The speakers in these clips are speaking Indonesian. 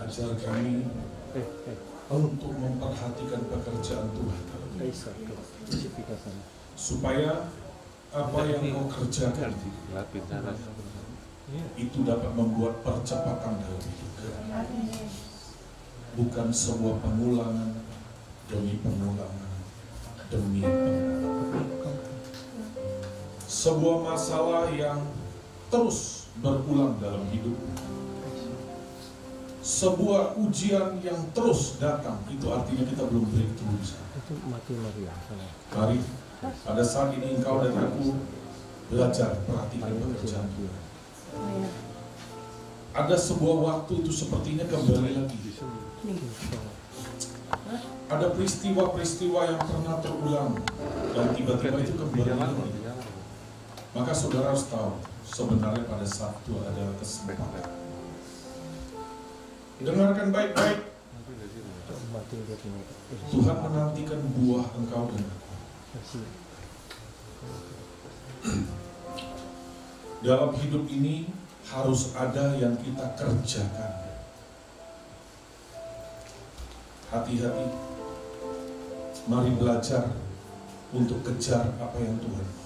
ajar kami untuk memperhatikan pekerjaan Tuhan, supaya apa yang Kau kerjakan itu dapat membuat percepatan dalam hidup kami. Bukan sebuah pengulangan demi pengulangan demi pengulangan. Sebuah masalah yang terus berulang dalam hidup. Sebuah ujian yang terus datang, itu artinya kita belum breakthrough. Mari, pada saat ini engkau dan aku belajar perhatikan pekerjaan Tuhan. Ada sebuah waktu itu sepertinya kembali lagi. Ada peristiwa-peristiwa yang pernah terulang dan tiba-tiba itu kembali lagi. Maka saudara harus tahu, sebenarnya pada saat itu adalah kesempatan. Dengarkan baik-baik. Tuhan menantikan buah engkau dan aku. Dalam hidup ini harus ada yang kita kerjakan. Hati-hati. Mari belajar untuk kejar apa yang Tuhan mau.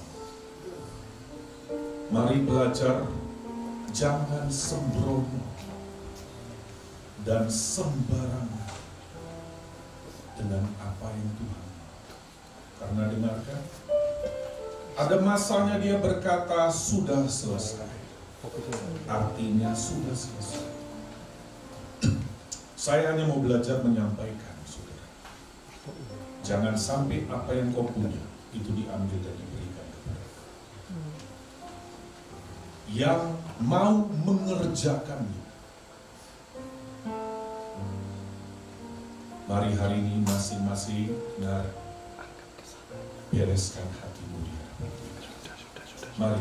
Mari belajar, jangan sembrono dan sembarangan dengan apa yang Tuhan mau. Karena dengarkan, ada masanya dia berkata sudah selesai. Artinya sudah selesai. Saya hanya mau belajar menyampaikan, saudara. Jangan sampai apa yang kau punya itu diambil dan diberikan kepada yang mau mengerjakannya. Mari hari ini masing-masing bereskan hatimu dia. Mari.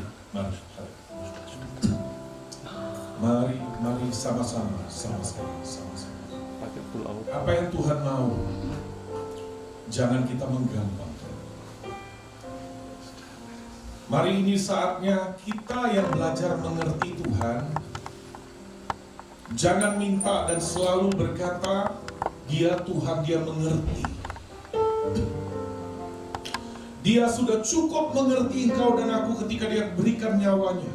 Mari sama-sama. Apa yang Tuhan mau, jangan kita menggampang. Mari ini saatnya kita yang belajar mengerti Tuhan. Jangan minta dan selalu berkata, dia Tuhan, dia mengerti. Dia sudah cukup mengerti engkau dan aku ketika dia berikan nyawanya.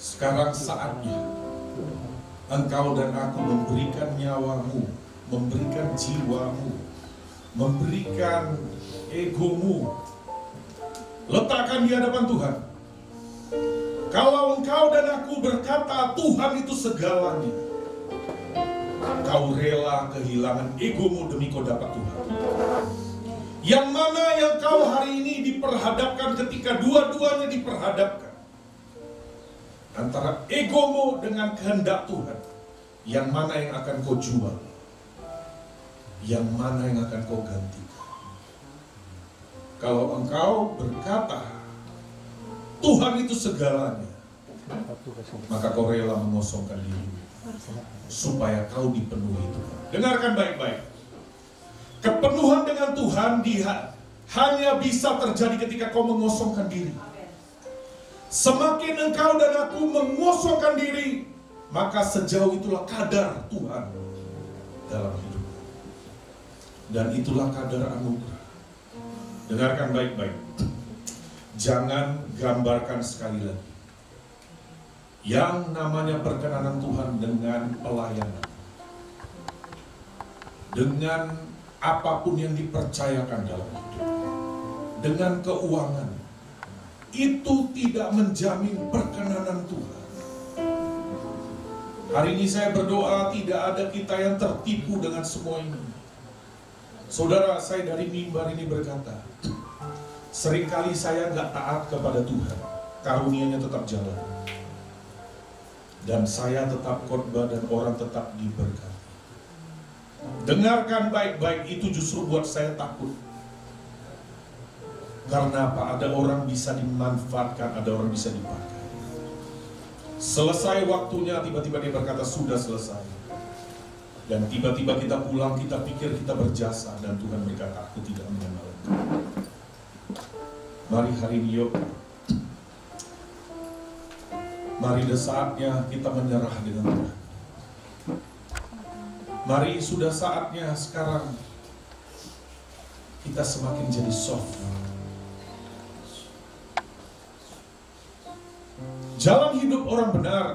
Sekarang saatnya engkau dan aku memberikan nyawamu, memberikan jiwamu, memberikan egomu. Letakkan di hadapan Tuhan. Kalau engkau dan aku berkata Tuhan itu segalanya, kau rela kehilangan egomu demi kau dapat Tuhan. Yang mana yang kau hari ini diperhadapkan ketika dua-duanya diperhadapkan? Antara egomu dengan kehendak Tuhan. Yang mana yang akan kau jual? Yang mana yang akan kau gantikan? Kalau engkau berkata Tuhan itu segalanya, maka kau rela mengosongkan dirimu supaya kau dipenuhi Tuhan. Dengarkan baik-baik. Kepenuhan dengan Tuhan hanya bisa terjadi ketika kau mengosongkan diri. Semakin engkau dan aku mengosongkan diri, maka sejauh itulah kadar Tuhan dalam hidup. Dan itulah kadar anugerah. Dengarkan baik-baik. Jangan gambarkan sekali lagi yang namanya perkenanan Tuhan dengan pelayanan, dengan apapun yang dipercayakan dalam hidup, dengan keuangan, itu tidak menjamin perkenanan Tuhan. Hari ini saya berdoa tidak ada kita yang tertipu dengan semua ini. Saudara, saya dari mimbar ini berkata, seringkali saya nggak taat kepada Tuhan, karunia-Nya tetap jalan. Dan saya tetap khotbah dan orang tetap diberkati. Dengarkan baik-baik, itu justru buat saya takut. Karena apa? Ada orang bisa dimanfaatkan, ada orang bisa dipakai. Selesai waktunya, tiba-tiba dia berkata sudah selesai. Dan tiba-tiba kita pulang, kita pikir kita berjasa, dan Tuhan berkata, aku tidak mengenal engkau. Mari hari ini yuk. Mari saatnya kita menyerah dengan Tuhan. Mari sudah saatnya sekarang kita semakin jadi soft. Jalan hidup orang benar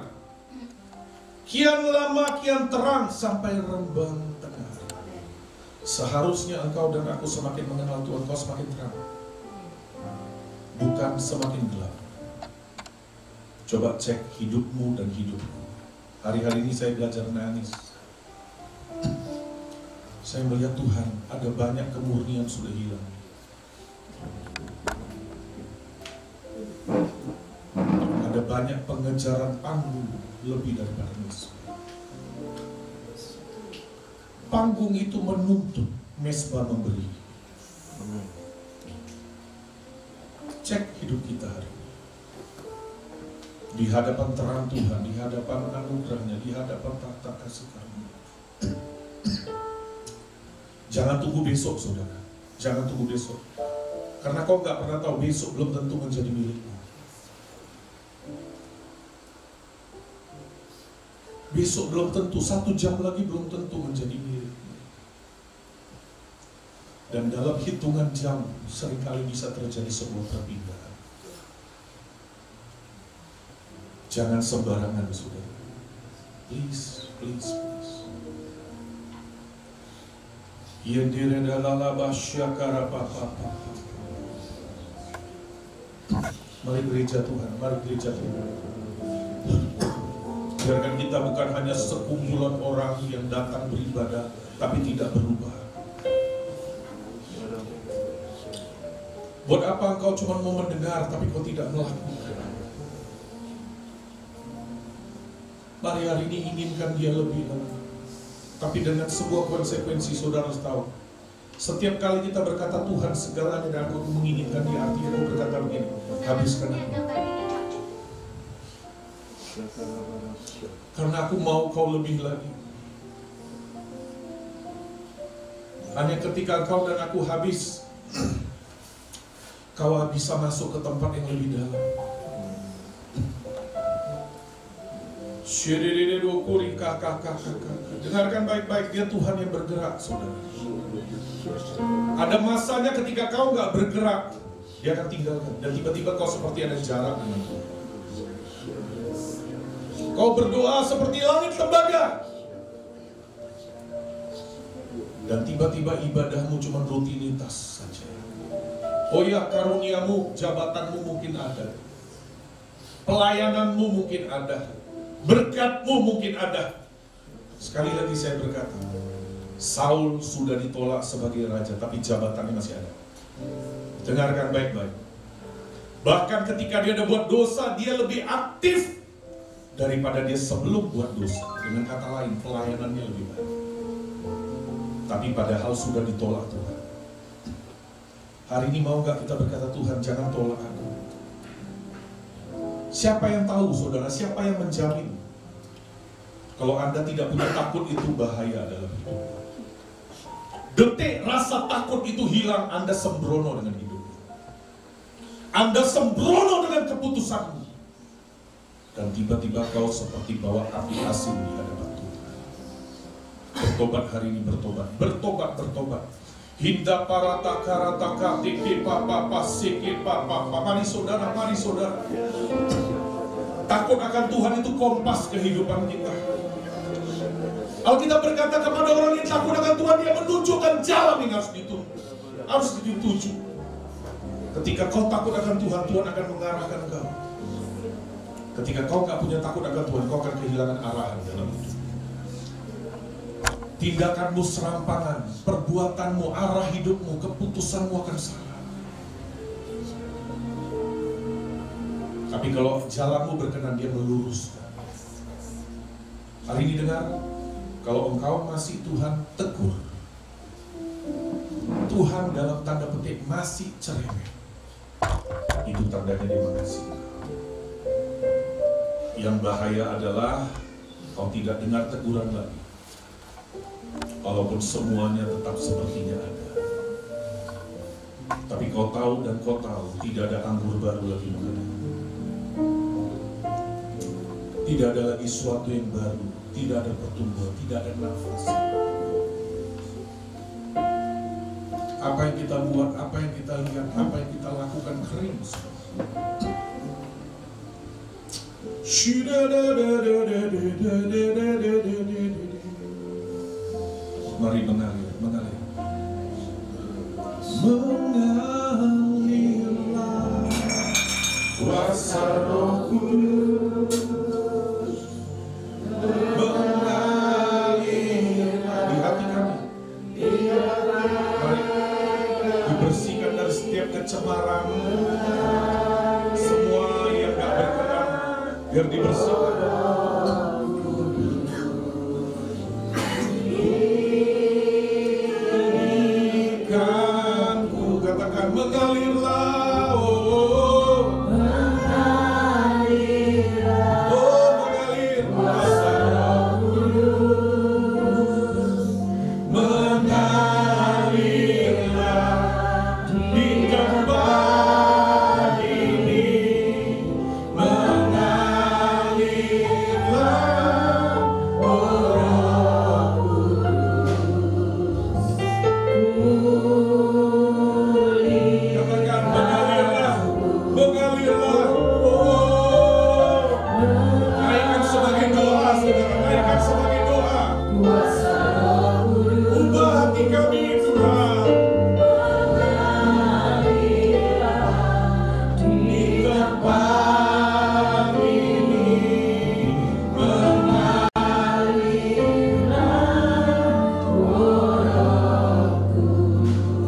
kian lama kian terang sampai rembang tengah. Seharusnya engkau dan aku semakin mengenal Tuhan, engkau semakin terang, bukan semakin gelap. Coba cek hidupmu dan hidupku. Hari-hari ini saya belajar nangis. Saya melihat Tuhan, ada banyak kemurnian sudah hilang. Ada banyak pengejaran panggung lebih daripada mesbah. Panggung itu menuntut, mesbah memberi. Cek hidup kita hari ini. Di hadapan terang Tuhan, di hadapan anugerahnya, di hadapan tahta kasih karunia. Jangan tunggu besok, saudara. Jangan tunggu besok. Karena kau gak pernah tahu besok belum tentu menjadi milikmu. Besok belum tentu, 1 jam lagi belum tentu menjadi milikmu. Dan dalam hitungan jam seringkali bisa terjadi sebuah perpindahan. Jangan sembarangan, saudara. Please, please, please. Mari gereja Tuhan, mari gereja Tuhan. Biarkan kita bukan hanya sekumpulan orang yang datang beribadah, tapi tidak berubah. Buat apa engkau cuma mau mendengar, tapi kau tidak melakukan? Mari hari ini inginkan dia lebih lagi. Tapi dengan sebuah konsekuensi, saudara harus tahu. Setiap kali kita berkata Tuhan segalanya dan aku menginginkan dia, artinya aku berkata begini, habiskan aku. Karena aku mau kau lebih lagi. Hanya ketika kau dan aku habis, kau bisa masuk ke tempat yang lebih dalam. Dengarkan baik-baik, dia Tuhan yang bergerak, saudara. Ada masanya ketika kau gak bergerak, dia akan tinggalkan. Dan tiba-tiba kau seperti ada jarak dengan Tuhan. Kau berdoa seperti langit tembaga, dan tiba-tiba ibadahmu cuma rutinitas saja. Oh ya, karuniamu, jabatanmu mungkin ada, pelayananmu mungkin ada, berkatmu mungkin ada. Sekali lagi saya berkata, Saul sudah ditolak sebagai raja, tapi jabatannya masih ada. Dengarkan baik-baik. Bahkan ketika dia ada buat dosa, dia lebih aktif daripada dia sebelum buat dosa. Dengan kata lain, pelayanannya lebih baik. Tapi padahal sudah ditolak Tuhan. Hari ini mau gak kita berkata, Tuhan jangan tolak aku. Siapa yang tahu, saudara? Siapa yang menjamin? Kalau Anda tidak punya takut, itu bahaya dalam hidup. Detik rasa takut itu hilang, Anda sembrono dengan hidup. Anda sembrono dengan keputusanmu. Dan tiba-tiba kau seperti bawa api asin di hadapan Tuhan. Bertobat hari ini, bertobat. Bertobat, bertobat. Hinda para takara taka tiki papa pasiki papa. Mari saudara, mari saudara. Takut akan Tuhan itu kompas kehidupan kita. Alkitab berkata kepada orang yang takut akan Tuhan, dia menunjukkan jalan yang harus dituju. Harus dituju. Ketika kau takut akan Tuhan, Tuhan akan mengarahkan kau. Ketika kau gak punya takut akan Tuhan, kau akan kehilangan arahan dalam hidup. Tindakanmu serampangan, perbuatanmu, arah hidupmu, keputusanmu akan salah. Tapi kalau jalanmu berkenan, dia meluruskan. Hari ini dengar, kalau engkau masih Tuhan tegur, Tuhan dalam tanda petik masih cerewet, itu tandanya dia mengasihi. Yang bahaya adalah kau tidak dengar teguran lagi, walaupun semuanya tetap sepertinya ada. Tapi kau tahu dan kau tahu tidak ada anggur baru lagi mengalir. Tidak ada lagi sesuatu yang baru, tidak ada pertumbuhan, tidak ada nafas. Apa yang kita buat, apa yang kita lihat, apa yang kita lakukan kering semua. Mari mengalir, mengalir. Mengalirlah kuasa Roh Kudus, mengalirlah di hati kami. Mari dibersihkan dari setiap kecemaran, semua yang gak berkenan, biar dibersihkan. Mengalirlah, oh, mengalirlah, oh, mengalir kuasa Roh Kudus, mengalirlah di tempat ini, mengalirlah, oh Roh Kudus. Mengalirlah, oh, naikkan sebagai doa, saudara, naikkan sebagai doa. Ubah hati kami, Tuhan. Mengalirlah di tempat ini, mengalirlah, oh Roh Kudus.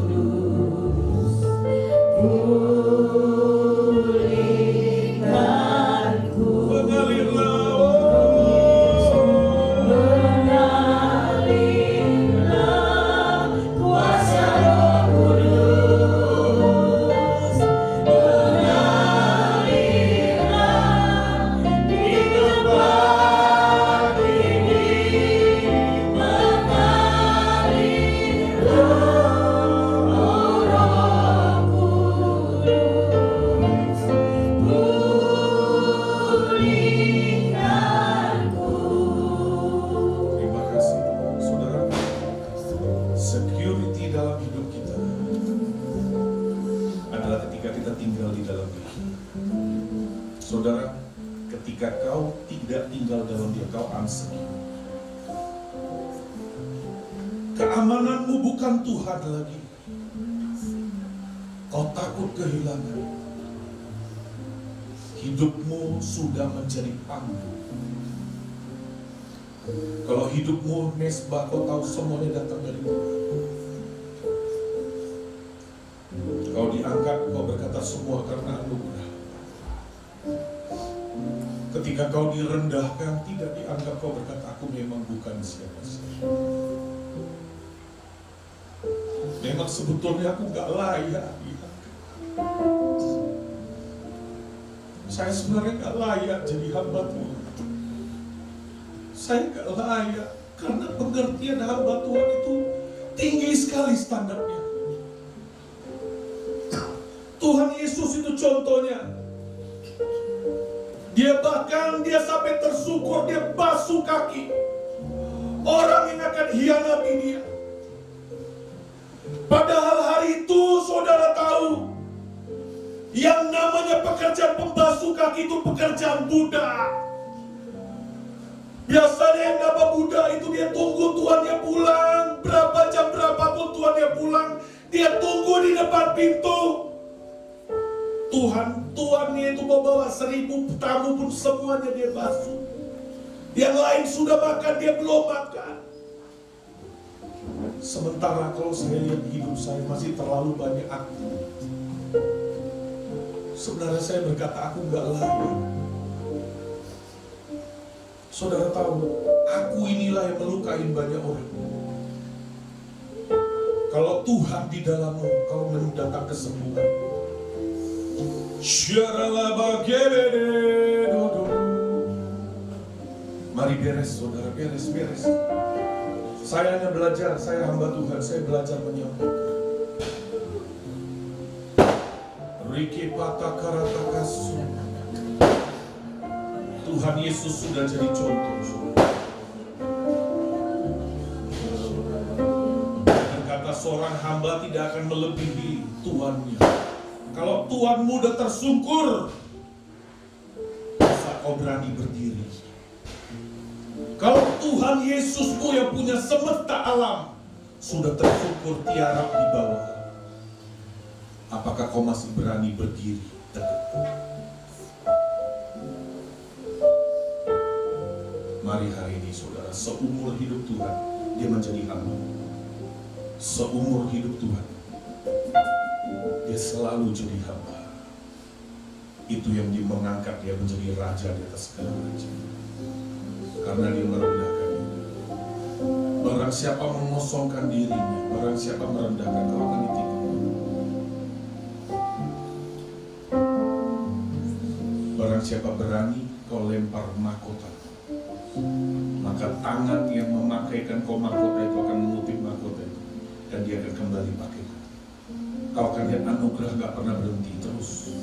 Saudara, ketika kau tidak tinggal dalam Dia, kau unsecure. Keamananmu bukan Tuhan lagi. Kau takut kehilangan. Hidupmu sudah menjadi panggung. Kalau hidupmu mesbah, kau tahu semuanya datang dari Tuhan. Kau diangkat, kau berkata semua karena anugerah. Ketika kau direndahkan, tidak dianggap, kau berkata, aku memang bukan siapa-siapa. Memang sebetulnya aku gak layak diangkat. Saya sebenarnya gak layak jadi hamba Tuhan. Saya gak layak, karena pengertian hamba Tuhan itu tinggi sekali standarnya. Tuhan Yesus itu contohnya. Dia sampai tersyukur, dia basuh kaki orang yang akan hianati dia. Padahal hari itu saudara tahu, yang namanya pekerjaan pembasuh kaki itu pekerjaan budak. Biasanya yang nama budak itu dia tunggu tuannya pulang, berapa jam berapapun tuannya pulang, dia tunggu di depan pintu. Tuannya itu membawa 1000 tamu pun semuanya dia basuh. Yang lain sudah makan, dia belum makan. Sementara kalau saya lihat hidup saya masih terlalu banyak aku. Sebenarnya saya berkata aku gak layak. Saudara tahu, aku inilah yang melukai banyak orang. Kalau Tuhan di dalammu, kau mendatang kesembuhan. Mari beres, saudara, beres. Saya hanya belajar, saya hamba Tuhan, saya belajar menyampaikan. Riki patah karata kasu. Tuhan Yesus sudah jadi contoh. Dan kata seorang hamba tidak akan melebihi tuannya. Kalau tuanmu udah tersungkur, masa kau berani berdiri? Kalau Tuhan Yesusmu yang punya semesta alam sudah tersungkur tiarap di bawah, apakah kau masih berani berdiri tegak? Mari hari ini saudara, seumur hidup Tuhan dia menjadi hamba. Seumur hidup Tuhan dia selalu jadi hamba. Itu yang dia mengangkat dia menjadi raja di atas segala raja. Karena dia merendahkan diri. Barang siapa mengosongkan dirinya, barang siapa merendahkan, kau akan ditinggalkan. Barang siapa berani, kau lempar mahkota, maka tangan yang memakaikan kau mahkota itu akan mengutip mahkota itu, dan dia akan kembali pakaikan. Kau akan lihat anugerah gak pernah berhenti terus.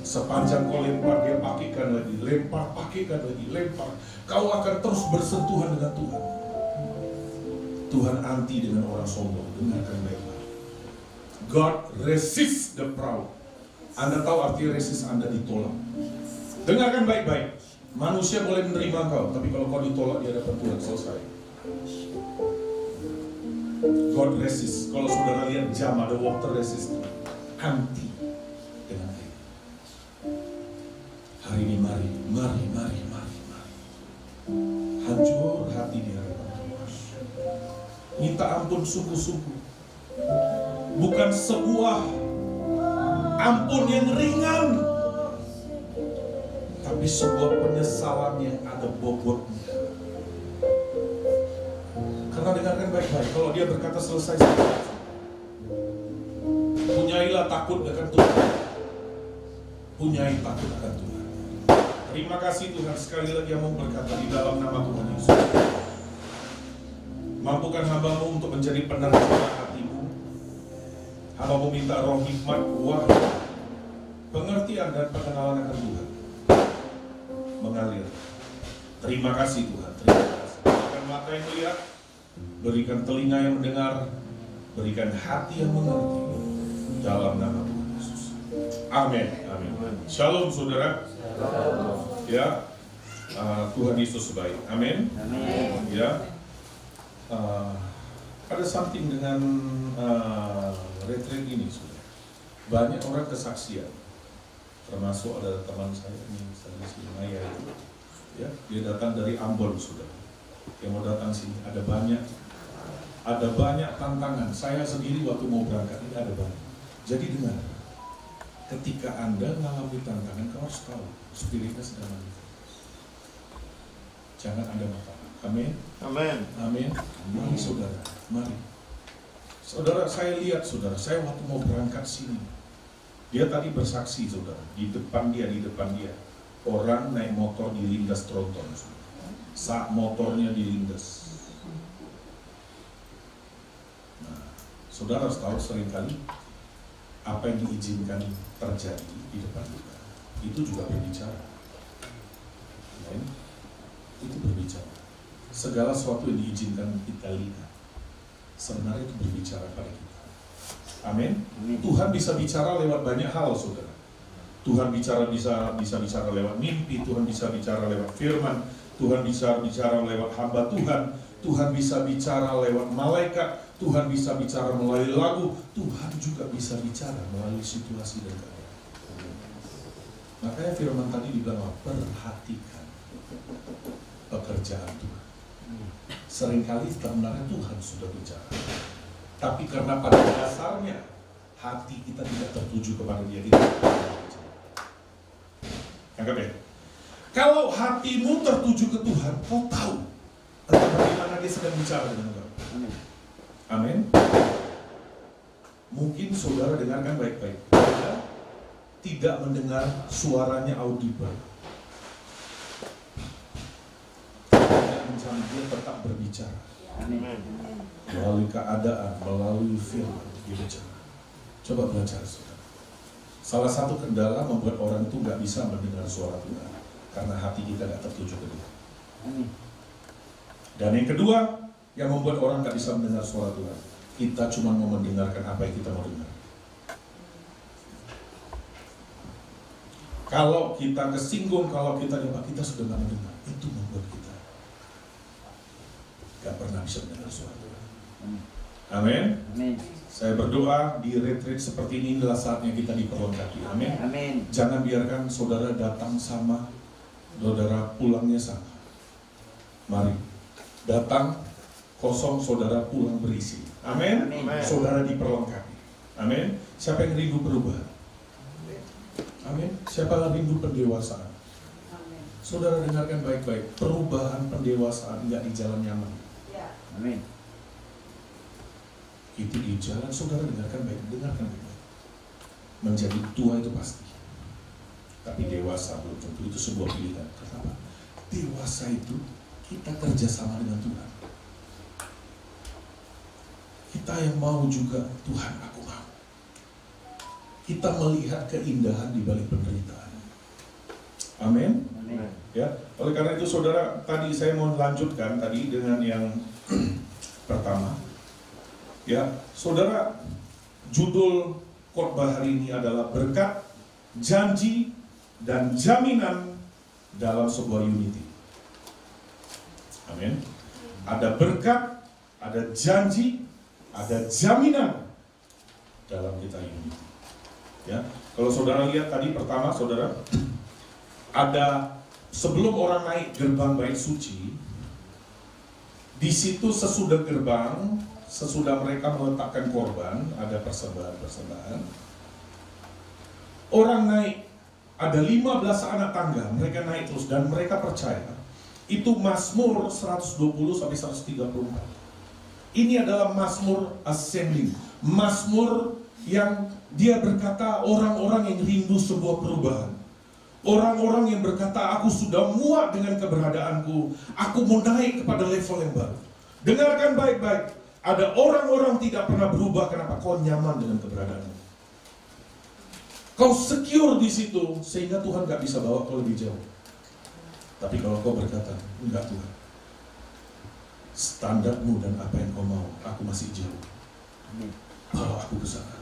Sepanjang kau lempar, dia pakaikan lagi, lempar, pakaikan lagi, lempar. Kau akan terus bersentuhan dengan Tuhan. Tuhan anti dengan orang sombong. Dengarkan baik-baik. God resist the proud. Anda tahu arti resist, Anda ditolak. Dengarkan baik-baik. Manusia boleh menerima kau, tapi kalau kau ditolak di hadapan Tuhan, selesai. God resist. Kalau saudara lihat jam ada water resist, anti dengan air. Hari ini mari. Hancur hati di hadapan Tuhan. Minta ampun sungguh-sungguh. Bukan sebuah ampun yang ringan, tapi sebuah penyesalan yang ada bobotnya. Karena dengarkan baik-baik, kalau dia berkata selesai, punyailah takut akan Tuhan. Punyai takut akan Tuhan. Terima kasih Tuhan, sekali lagi yang mau berkata di dalam nama Tuhan Yesus. Mampukan hamba-Mu untuk menjadi penerjemah hati-Mu. Hamba-Mu minta roh hikmat, wahyu, pengertian dan pengenalan akan Tuhan mengalir. Terima kasih Tuhan, terima kasih. Berikan mata yang melihat, berikan telinga yang mendengar, berikan hati yang mengerti. Dalam nama Tuhan Yesus. Amin. Amin. Shalom saudara. Ya, Tuhan Yesus baik. Amin. Ya, ada something dengan retreat ini, saudara. Banyak orang kesaksian, termasuk ada teman saya ini, si Maya itu. Ya, dia datang dari Ambon, saudara. Yang mau datang sini ada banyak tantangan. Saya sendiri waktu mau berangkat ini ada banyak. Jadi dengar. Ketika Anda mengalami tantangan, kau harus tahu Spiritnya sedang manifest. Jangan ada masalah. Amin. Amin. Amin. Mari saudara, mari. Saudara, saya lihat saudara, saya waktu mau berangkat sini, dia tadi bersaksi saudara, di depan dia, orang naik motor dilindas tronton. Saat motornya dilindas. Nah, saudara harus tahu seringkali apa yang diizinkan terjadi di depan kita itu juga berbicara. Ya, itu berbicara. Segala sesuatu yang diizinkan kita lihat sebenarnya itu berbicara pada kita. Amin. Tuhan bisa bicara lewat banyak hal, saudara. Tuhan bisa bicara lewat mimpi, Tuhan bisa bicara lewat firman, Tuhan bisa bicara lewat hamba Tuhan, Tuhan bisa bicara lewat malaikat, Tuhan bisa bicara melalui lagu, Tuhan juga bisa bicara melalui situasi dan keadaan. Makanya firman tadi dibilang, perhatikan pekerjaan Tuhan. Seringkali sebenarnya Tuhan sudah bicara, tapi karena pada dasarnya hati kita tidak tertuju kepada Dia, kita tidak bicara. Anggap ya, kalau hatimu tertuju ke Tuhan, kau tahu tentang bagaimana Dia sedang bicara dengan kau. Amin. Mungkin saudara dengarkan baik-baik. Dia tidak mendengar suaranya audible. Tidak menjamin dia tetap berbicara. Melalui keadaan, melalui firman, dia bicara. Coba belajar saudara. Salah satu kendala membuat orang itu nggak bisa mendengar suara Tuhan. karena hati kita tidak tertuju ke Dia. Dan yang kedua, yang membuat orang tidak bisa mendengar suara Tuhan, kita cuma mau mendengarkan apa yang kita mau dengar. Kalau kita kesinggung, kalau kita sudah nggak mendengar, itu membuat kita nggak pernah bisa mendengar suara Tuhan. Amin. Saya berdoa di retreat seperti ini adalah saatnya kita diperlengkapi. Amin. Jangan biarkan saudara datang sama, saudara pulangnya sama. Mari datang kosong, saudara pulang berisi. Amin. Saudara diperlengkapi. Amin. Siapa yang rindu perubahan? Amin. Siapa yang rindu pendewasaan? Saudara dengarkan baik-baik. Perubahan pendewasaan nggak di jalan nyaman. Amin. Itu di jalan, saudara dengarkan baik-baik. Menjadi tua itu pasti. Tapi dewasa belum tentu, itu sebuah pilihan. Kenapa? Dewasa itu kita kerjasama dengan Tuhan. Kita yang mau juga, Tuhan aku mau. Kita melihat keindahan di balik penderitaan. Amin. Ya, oleh karena itu saudara, tadi saya mau lanjutkan tadi dengan yang pertama. Ya, saudara, judul khotbah hari ini adalah berkat, janji, dan jaminan dalam sebuah unity. Amin. Ada berkat, ada janji, ada jaminan dalam kita unity. Ya, kalau saudara lihat tadi pertama, saudara, ada sebelum orang naik gerbang bait suci, di situ sesudah gerbang, sesudah mereka meletakkan korban, ada persembahan-persembahan. Orang naik, ada 15 anak tangga, mereka naik terus dan mereka percaya itu Mazmur 120 sampai 134. Ini adalah Mazmur ascending, Mazmur yang dia berkata orang-orang yang rindu sebuah perubahan. Orang-orang yang berkata, aku sudah muak dengan keberadaanku, aku mau naik kepada level yang baru. Dengarkan baik-baik. Ada orang-orang tidak pernah berubah. Kenapa? Kau nyaman dengan keberadaanmu. Kau secure di situ sehingga Tuhan gak bisa bawa kau lebih jauh. Tapi kalau kau berkata, enggak Tuhan, standarmu dan apa yang kau mau, aku masih jauh. Bawa aku ke sana.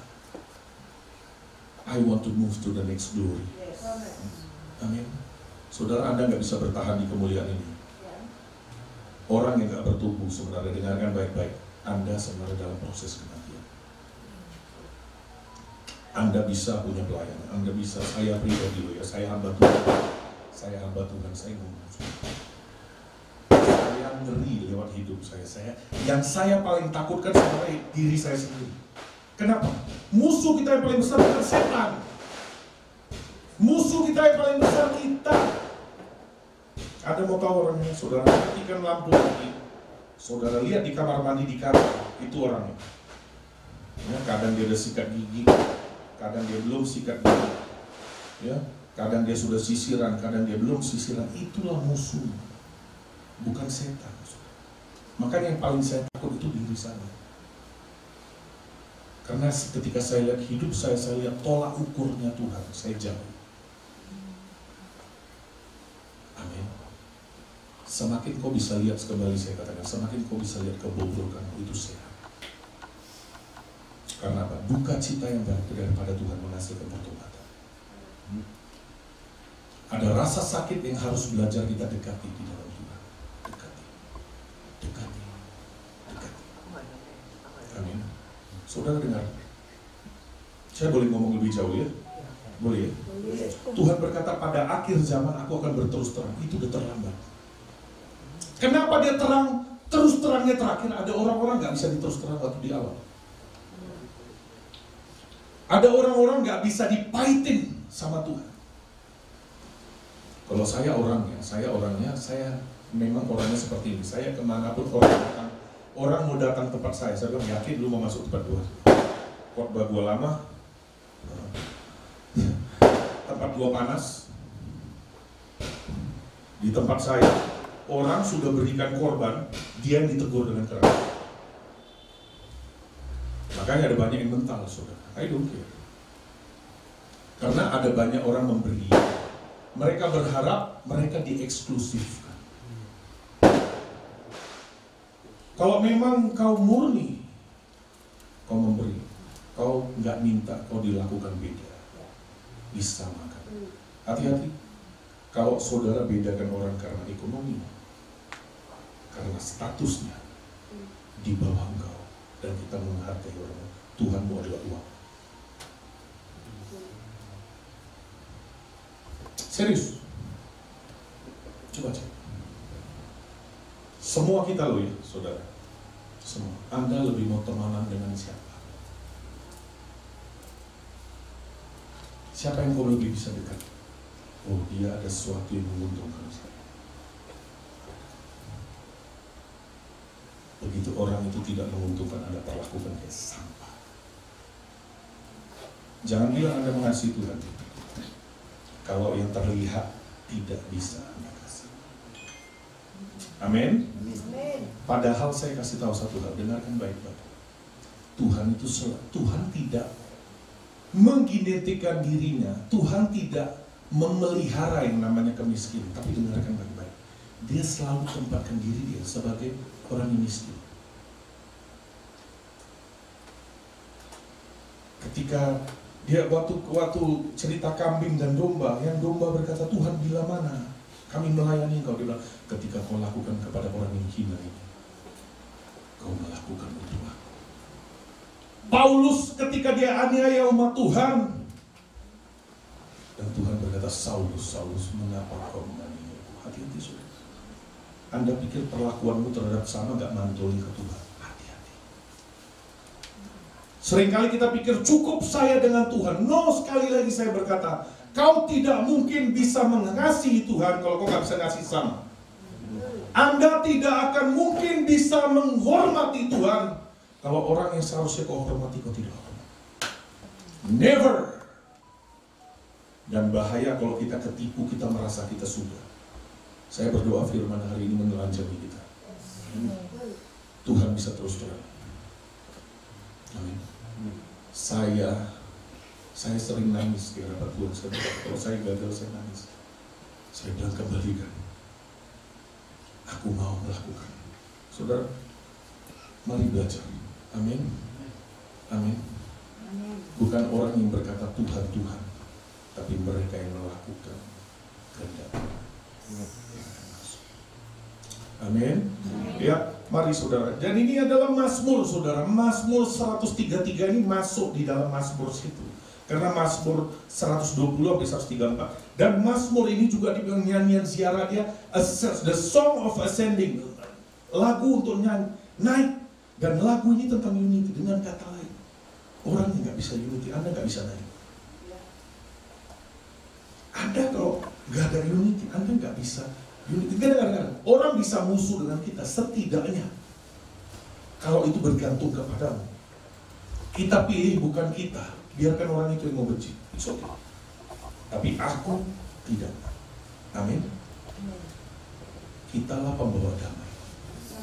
I want to move to the next glory. Amin. Saudara, Anda gak bisa bertahan di kemuliaan ini. Orang yang gak bertumbuh sebenarnya, dengarkan baik-baik, Anda sebenarnya dalam proses kematian. Anda bisa punya pelayanan, Anda bisa, saya pribadi loh ya, saya hamba Tuhan, saya ngomong. Saya ngeri lewat hidup saya. Yang saya paling takutkan sebenarnya diri saya sendiri. Kenapa? Musuh kita yang paling besar bukan setan. Musuh kita yang paling besar kita. Ada mau tahu orangnya? Saudara matikan lampu lagi, saudara lihat di kamar mandi di kamar, itu orangnya. Ya, kadang dia udah sikat gigi, kadang dia belum sikat gigi. Ya, kadang dia sudah sisiran, kadang dia belum sisiran. Itulah musuh, bukan setan. Makanya yang paling saya takut itu diri saya. Karena ketika saya lihat hidup saya lihat tolak ukurnya Tuhan, saya jauh. Amin. Semakin kau bisa lihat, kembali saya katakan, semakin kau bisa lihat kebobrokan itu sehat. Karena apa? Duka cita yang daripada Tuhan menghasilkan pertobatan. Ada rasa sakit yang harus belajar kita dekati di dalam Tuhan. Dekati. Amin. Saudara dengar, saya boleh ngomong lebih jauh ya? Boleh ya? Tuhan berkata pada akhir zaman aku akan berterus terang. Itu udah terlambat. Kenapa dia terang? Terus terangnya terakhir. Ada orang-orang gak bisa diterus terang waktu di awal. Ada orang-orang gak bisa dipahitin sama Tuhan. Kalau saya orangnya, saya memang orangnya seperti ini. Saya kemanapun orang mau datang tempat saya bilang, yakin lu mau masuk tempat gua? Khotbah gua lama, tempat gua panas. Di tempat saya, orang sudah berikan korban, dia yang ditegur dengan keras. Makanya ada banyak yang mental, saudara. I don't care. Karena ada banyak orang memberi, Mereka berharap mereka dieksklusifkan. Kalau memang kau murni, kau memberi, kau nggak minta, kau dilakukan beda, disamakan. Hati-hati, kalau saudara bedakan orang karena ekonomi, karena statusnya di bawah engkau, dan kita menghargai orang, Tuhanmu adalah uang. Serius, coba cek. Semua kita loh ya, saudara. Semua. Anda lebih mau temanan dengan siapa? Siapa yang kau lebih bisa dekat? Oh, dia ada sesuatu yang menguntungkan saya. Begitu orang itu tidak menguntungkan, Anda perlakukan kayak sampah. Jangan bilang Anda mengasihi Tuhan kalau yang terlihat tidak bisa Anda kasih. Amin. Padahal saya kasih tahu satu hal, dengarkan baik-baik. Tuhan itu Tuhan tidak menggenetikkan dirinya, Tuhan tidak memelihara yang namanya kemiskinan. Tapi dengarkan baik-baik, Dia selalu tempatkan diri Dia sebagai orang yang miskin. Ketika dia waktu cerita kambing dan domba, yang domba berkata, Tuhan bila mana kami melayani Engkau? Dia bilang, ketika kau lakukan kepada orang yang hina ini, kau melakukan untuk aku. Paulus ketika dia aniaya umat Tuhan, dan Tuhan berkata, Saulus, Saulus, mengapa kau menganiaya aku? Hati-hati saudara. Anda pikir perlakuanmu terhadap sama gak mantuli ke Tuhan? Hati-hati. Seringkali kita pikir cukup saya dengan Tuhan. No, sekali lagi saya berkata, kau tidak mungkin bisa mengasihi Tuhan kalau kau gak bisa ngasih sama. Anda tidak akan mungkin bisa menghormati Tuhan kalau orang yang seharusnya kau hormati kau tidak hormati. Never. Dan bahaya kalau kita ketipu, kita merasa kita sudah. Saya berdoa firman hari ini menelanjangi kita. Tuhan bisa terus terang. Amin. Saya sering nangis di hadapan Tuhan. Kalau saya gagal, saya nangis. Saya bilang kembalikan. Aku mau melakukan. Saudara, mari belajar. Amin. Amin. Bukan orang yang berkata Tuhan, Tuhan, tapi mereka yang melakukan kehendak. Amin. Ya, mari saudara. Dan ini adalah Mazmur, saudara. Mazmur 133 ini masuk di dalam Mazmur situ. Karena Mazmur 120 sampai 134. Dan Mazmur ini juga dibilang nyanyian ziarah dia, the song of ascending. Lagu untuk nyanyi, naik. Dan lagu ini tentang unity. Dengan kata lain, orang yang gak bisa unity, Anda gak bisa naik. Anda kalau gak ada unity, Anda gak bisa unity. Kadang-kadang orang bisa musuh dengan kita, setidaknya kalau itu bergantung kepadamu. Kita pilih bukan kita, biarkan orang itu yang mau benci. It's okay. Tapi aku tidak. Amin. Kitalah pembawa damai.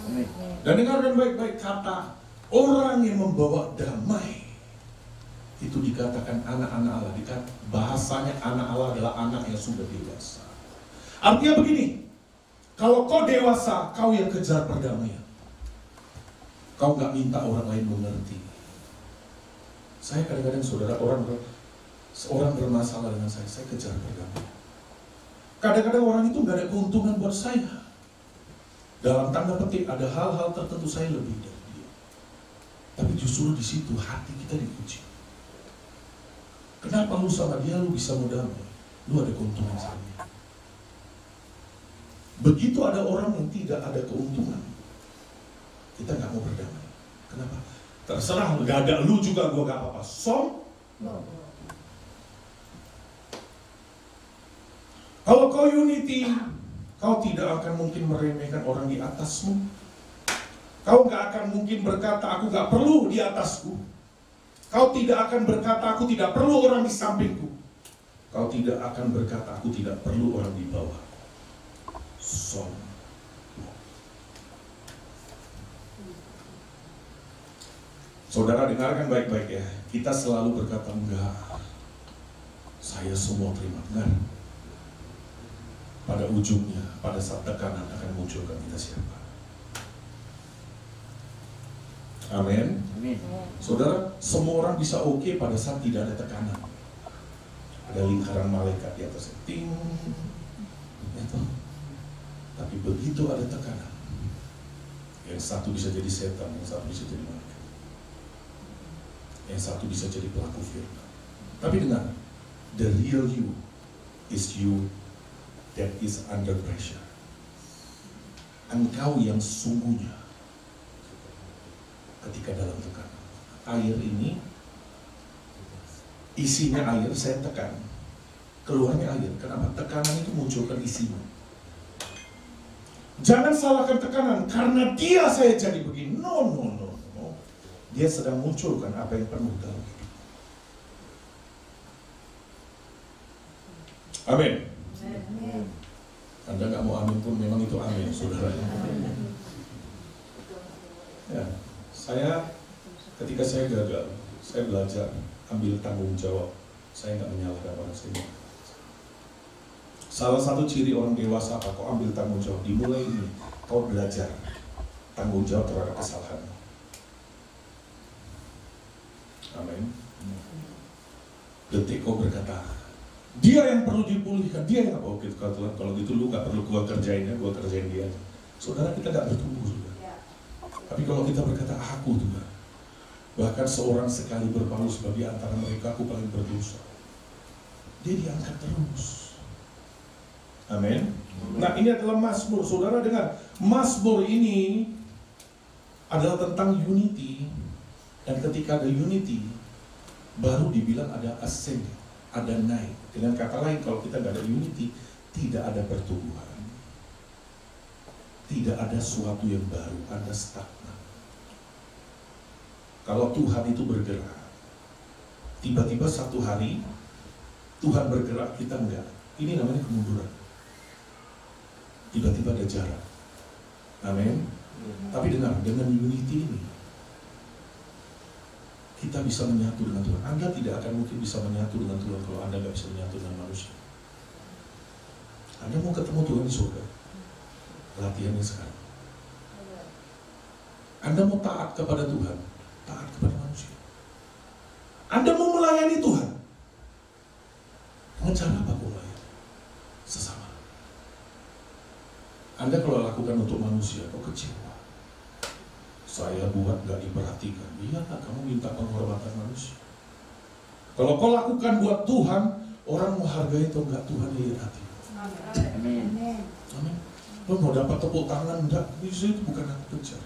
Amin. Dan dengarkan baik-baik kata orang yang membawa damai. Itu dikatakan anak-anak Allah. Bahasanya anak Allah adalah anak yang sudah dewasa. Artinya begini, kalau kau dewasa, kau yang kejar perdamaian. Kau gak minta orang lain mengerti. Saya kadang-kadang saudara, orang bermasalah dengan saya kejar perdamaian. Kadang-kadang orang itu gak ada keuntungan buat saya. Dalam tanda petik ada hal-hal tertentu saya lebih dari dia. Tapi justru di situ hati kita diuji. Kenapa lu sama dia lu bisa mau damai? Lu ada keuntungan sama dia. Begitu ada orang yang tidak ada keuntungan, kita gak mau berdamai. Kenapa? Terserah, gak ada lu juga, gua gak apa-apa. Kalau kau unity, kau tidak akan mungkin meremehkan orang di atasmu. Kau gak akan mungkin berkata, aku gak perlu di atasku. Kau tidak akan berkata, aku tidak perlu orang di sampingku. Kau tidak akan berkata, aku tidak perlu orang di bawah. Saudara dengarkan baik-baik ya. Kita selalu berkata enggak, saya semua terima. Enggak. pada ujungnya, pada saat tekanan akan munculkan kita siapa. Amin. Saudara, semua orang bisa oke pada saat tidak ada tekanan. Ada lingkaran malaikat di atas, ting, itu. Tapi begitu ada tekanan, yang satu bisa jadi setan, yang satu bisa jadi malaikat, yang satu bisa jadi pelaku firman. Tapi dengar, the real you is you that is under pressure. Engkau yang sungguhnya ketika dalam tekanan. Air ini isinya air, saya tekan, keluarnya air. Kenapa? Tekanan itu munculkan isinya. Jangan salahkan tekanan karena dia saya jadi begini. No. Dia sedang munculkan apa yang penuh dalam hidup. Amin. Anda nggak mau amin pun memang itu amin, saudara. Ya, ketika saya gagal, saya belajar ambil tanggung jawab. Saya nggak menyalahkan orang lain. Salah satu ciri orang dewasa apa? Kau ambil tanggung jawab. Dimulai ini, kau belajar tanggung jawab terhadap kesalahan. Amin. Detik kau berkata, dia yang perlu dipulihkan, dia yang apa? Oke, kalau gitu lu gak perlu gua kerjainnya, gua kerjain dia. Saudara, kita gak bertumbuh juga. Tapi kalau kita berkata aku juga, bahkan seorang sekali berpalu sebagai antara mereka aku paling berdosa, dia diangkat terus. Amin. Nah, ini adalah Mazmur. Saudara dengar, Mazmur ini adalah tentang unity, dan ketika ada unity, baru dibilang ada ascend, ada naik. Dengan kata lain, kalau kita nggak ada unity, tidak ada pertumbuhan, tidak ada sesuatu yang baru, ada stagnan. Kalau Tuhan itu bergerak, tiba-tiba satu hari Tuhan bergerak, kita enggak. Ini namanya kemunduran. Tiba-tiba ada jarak. Amin. Tapi dengar, dengan unity ini kita bisa menyatu dengan Tuhan. Anda tidak akan mungkin bisa menyatu dengan Tuhan kalau Anda nggak bisa menyatu dengan manusia. Anda mau ketemu Tuhan di surga, latihannya sekarang. Anda mau taat kepada Tuhan, taat kepada manusia. Anda mau melayani Tuhan, dengan cara apa kau melayani? Sesama. Anda kalau lakukan untuk manusia, kau kecewa. Saya buat gak diperhatikan. Iya, kamu minta penghormatan manusia. Kalau kau lakukan buat Tuhan, orang mau hargai atau enggak, Tuhan lihat hati. Amin. Amin. Lo mau dapat tepuk tangan enggak? Itu bukan aku kejar.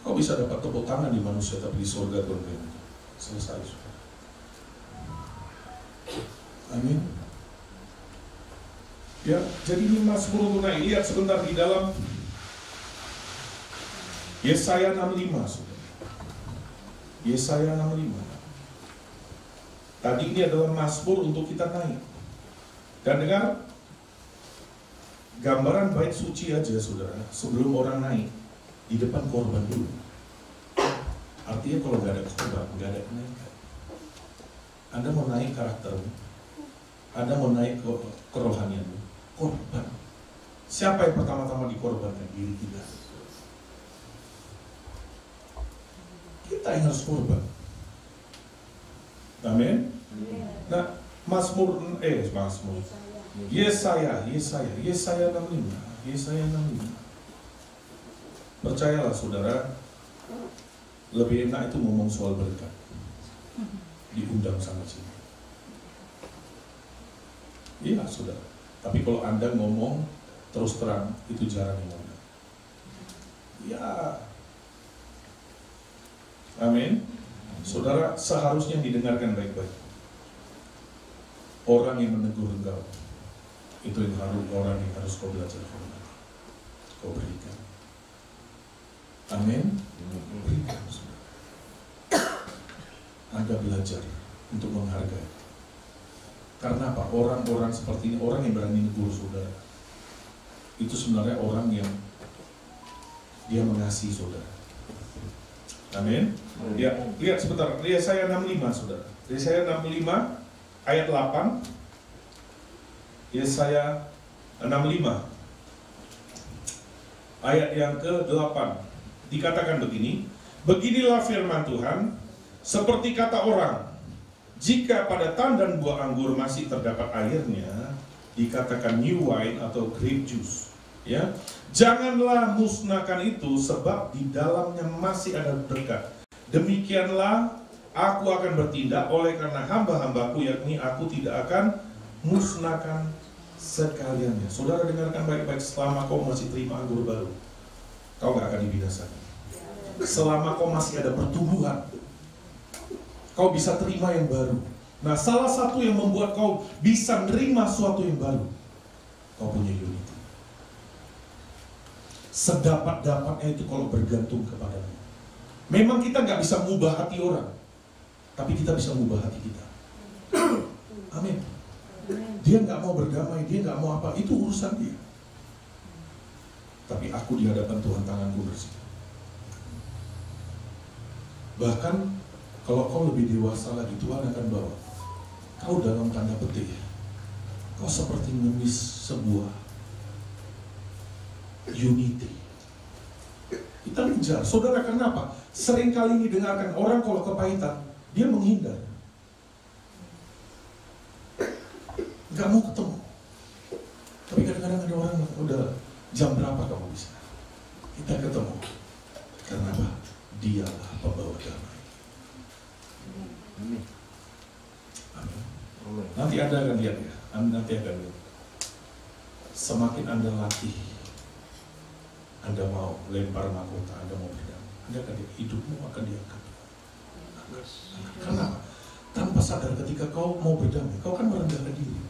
Kau bisa dapat tepuk tangan di manusia, tapi di surga Tuhan bilang selesai. Amin. Ya, jadi ini Mazmur tunai. Lihat sebentar di dalam Yesaya 65, saudara. Yesaya 65. Tadi ini adalah Mazmur untuk kita naik. Dan dengar, gambaran bait suci aja, saudara. Sebelum orang naik, di depan korban dulu. Artinya kalau nggak ada korban, nggak ada kenaikan. Anda mau naik karaktermu, Anda mau naik kerohanianmu, korban. Siapa yang pertama-tama dikorbankan? Diri kita. Kita yang harus korban. Amin. Nah, Mazmur Yesaya 65. Yesaya 65. Percayalah saudara, lebih enak itu ngomong soal berkat, diundang sama sini. Iya saudara. Tapi kalau Anda ngomong terus terang, itu jarang yang ngomong. Ya. Amin. Saudara, seharusnya didengarkan baik-baik. Orang yang menegur engkau, itu yang harus orang yang harus kau belajar hormat, kau berikan. Amin. Berikan, saudara. Anda belajar untuk menghargai. Karena apa? Orang-orang seperti ini, orang yang berani negur saudara, itu sebenarnya orang yang dia mengasihi saudara. Amin. Ya, lihat sebentar. Yesaya 65, saudara. Yesaya 65 ayat 8. Yesaya 65 ayat yang ke-8 dikatakan begini, beginilah firman Tuhan, seperti kata orang, jika pada tandan buah anggur masih terdapat airnya, dikatakan new wine atau grape juice, ya, janganlah musnahkan itu, sebab di dalamnya masih ada berkat. Demikianlah aku akan bertindak oleh karena hamba-hambaku, yakni aku tidak akan musnahkan sekaliannya. Saudara dengarkan baik-baik, selama kau masih terima anggur baru, kau gak akan dibinasakan. Selama kau masih ada pertumbuhan, kau bisa terima yang baru. Nah, salah satu yang membuat kau bisa menerima sesuatu yang baru, kau punya unity. Sedapat-dapatnya itu kalau bergantung kepadamu. Memang kita nggak bisa mengubah hati orang, tapi kita bisa mengubah hati kita. Amin. Dia nggak mau berdamai, dia nggak mau apa, itu urusan dia. Tapi aku di hadapan Tuhan, tanganku bersih. Bahkan kalau kau lebih dewasa lagi, Tuhan akan bawa kau dalam tanda petik, kau seperti ngemis sebuah unity. Kita ngejar, saudara, kenapa? Sering kali ini dengarkan orang kalau kepahitan, dia menghindar, gak mau ketemu. Tapi kadang-kadang ada orang, udah jam berapa kamu bisa? Kita ketemu. Karena apa? Dialah pembawa damai. Amin. Nanti Anda akan lihat ya, nanti akan lihat. Semakin Anda latih, Anda mau lempar mahkota, Anda mau berdamai, Anda akan lihat hidupmu akan diangkat. Kenapa? Tanpa sadar ketika kau mau berdamai, kau kan merendahkan diri.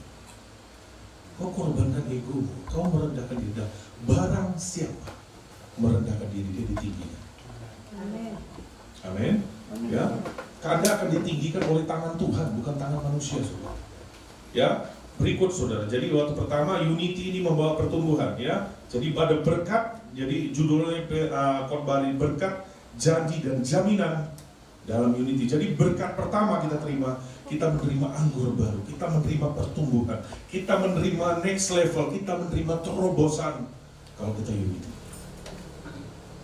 Kau korbankan ego, kau merendahkan diri. Dan barang siapa merendahkan diri, dia ditinggikan. Amin. Amin. Ya, Anda akan ditinggikan oleh tangan Tuhan, bukan tangan manusia, saudara. Ya, berikut saudara. Jadi waktu pertama unity ini membawa pertumbuhan, ya. Jadi pada berkat, jadi judulnya khotbah ini berkat, janji dan jaminan dalam unity. Jadi berkat pertama kita terima, kita menerima anggur baru, kita menerima pertumbuhan, kita menerima next level, kita menerima terobosan kalau kita unity.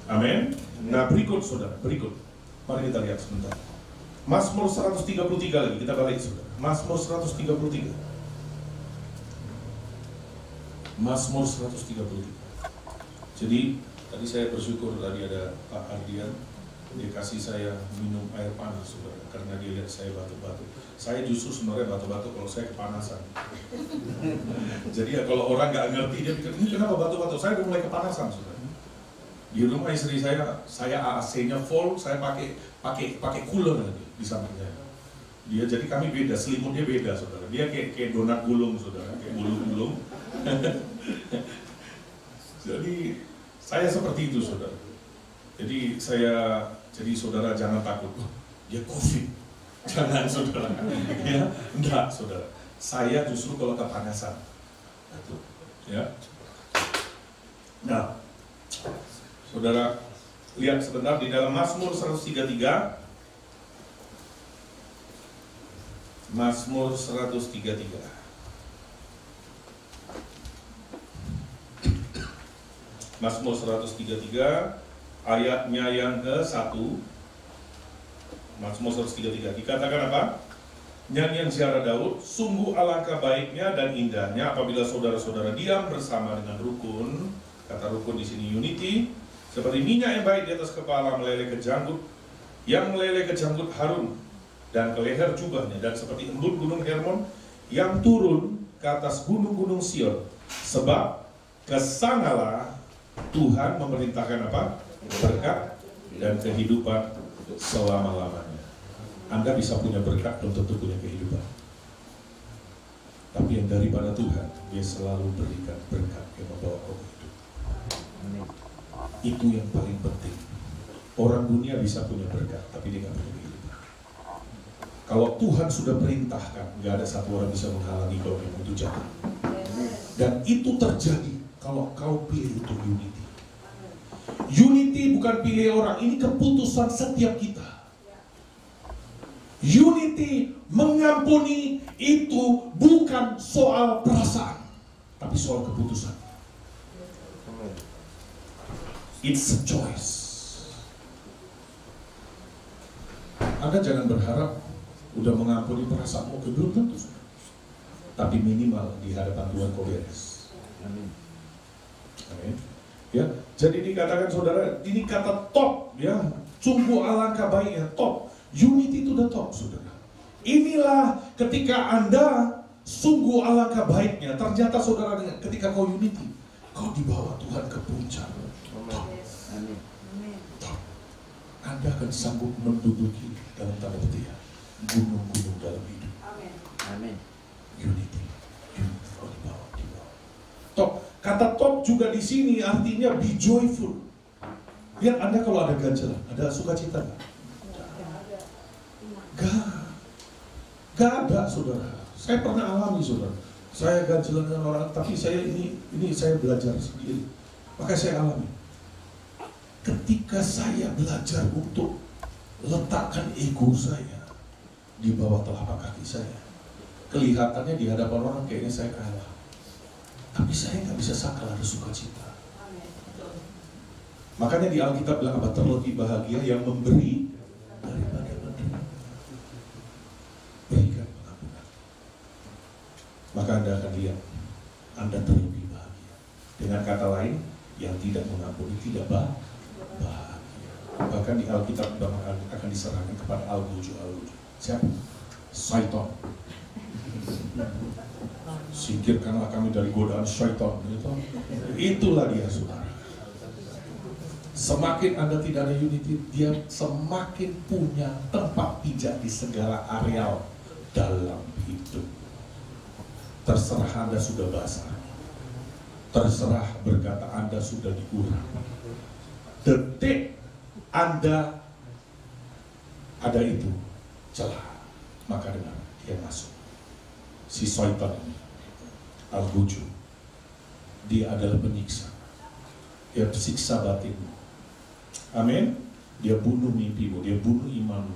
Amin. Nah, berikut saudara, berikut. Mari kita lihat sebentar. Mazmur 133 lagi, kita balik saudara. Mazmur 133. Mazmur 133. Jadi, tadi saya bersyukur tadi ada Pak Ardian, dia kasih saya minum air panas saudara, karena dia lihat saya batuk-batuk. Saya justru sebenarnya batuk-batuk kalau saya kepanasan. Jadi ya kalau orang nggak ngerti, dia pikir, ini kenapa batuk-batuk? Saya udah mulai kepanasan saudara. Di rumah istri saya AC-nya full, saya pakai cooler di sampingnya. Dia, jadi kami beda, selimutnya beda saudara. Dia kayak donat gulung saudara, kayak gulung-gulung. Jadi saya seperti itu saudara. Jadi saudara jangan takut, dia COVID, jangan saudara. Ya, enggak saudara. Saya justru kalau kepanasan, ya. Nah, saudara lihat sebentar di dalam Mazmur 133. Mazmur 133. Mazmur 133 ayatnya yang ke-1. Mazmur 133 dikatakan apa? Nyanyian ziarah Daud, sungguh alangkah baiknya dan indahnya apabila saudara-saudara diam bersama dengan rukun. Kata rukun di sini unity, seperti minyak yang baik di atas kepala meleleh ke janggut, yang meleleh ke janggut Harun dan ke leher jubahnya, dan seperti embun gunung Hermon yang turun ke atas gunung-gunung Sion, sebab kesanalah Tuhan memerintahkan apa? Berkat dan kehidupan selama-lamanya. Anda bisa punya berkat, belum tentu punya kehidupan. Tapi yang daripada Tuhan, dia selalu berikan berkat yang membawa kau hidup. Itu yang paling penting. Orang dunia bisa punya berkat, tapi dia nggak punya kehidupan. Kalau Tuhan sudah perintahkan, nggak ada satu orang bisa menghalangi kalau memang itu jadi. Dan itu terjadi kalau kau pilih untuk unity. Unity bukan pilih orang, ini keputusan setiap kita. Unity mengampuni itu bukan soal perasaan. tapi soal keputusan. It's a choice. Anda jangan berharap udah mengampuni perasaan, oke, belum tentu. Tapi minimal di hadapan Tuhan kau beres. Amin. Ya, jadi dikatakan saudara, ini kata top, ya, sungguh alangkah baiknya, top. Unity itu udah top, saudara. Inilah ketika Anda sungguh alangkah baiknya. Ternyata saudara, ketika kau unity, kau dibawa Tuhan ke puncak. Amin. Top. Anda akan sanggup menduduki dalam tanda petik gunung-gunung dalam hidup. Amin. Unity. Kau dibawa. Top. Kata top juga di sini artinya be joyful. Lihat Anda kalau ada ganjalan, ada sukacita nggak? Gak ada, saudara. Saya pernah alami, saudara. Saya ganjalan dengan orang, tapi saya ini saya belajar sendiri. Maka saya alami. Ketika saya belajar untuk letakkan ego saya di bawah telapak kaki saya, kelihatannya di hadapan orang kayaknya saya kalah. Tapi saya nggak bisa sangkal ada sukacita. Makanya di Alkitab bilang apa? Terlebih bahagia yang memberi daripada menerima. Berikan pengampunan. Maka Anda akan lihat Anda terlebih bahagia. Dengan kata lain, yang tidak mengampuni tidak bahagia. Bahkan di Alkitab akan diserahkan kepada al-guju. Siapa? Syaitan. Singkirkanlah kami dari godaan syaitan. Itulah dia, saudara. Semakin Anda tidak ada unity, dia semakin punya tempat pijak di segala areal dalam hidup. Terserah Anda sudah basah, terserah berkata Anda sudah dikurang. Detik Anda ada itu celah, maka dengar, dia masuk. Si syaitan ini, al-guju, dia adalah penyiksa. Dia siksa batinmu. Amin. Dia bunuh mimpimu, dia bunuh imanmu,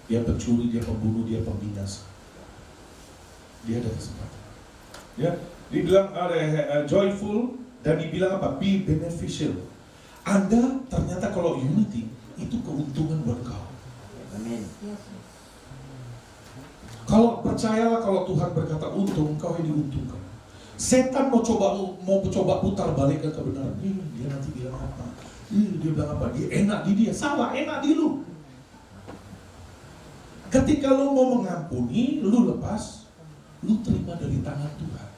dia pencuri, dia pembunuh, dia pembinasa. Dia ada kesempatan. Ya, dibilang ada joyful dan dibilang apa? Be beneficial. Anda ternyata kalau unity itu keuntungan buat kau. Amin. Kalau percayalah kalau Tuhan berkata untung, kau yang diuntungkan. Setan mau coba putar balik ke kebenaran. Dia nanti bilang apa? Dia bilang apa? Dia enak di dia. Salah, enak di lu. Ketika lu mau mengampuni, lu lepas, lu terima dari tangan Tuhan.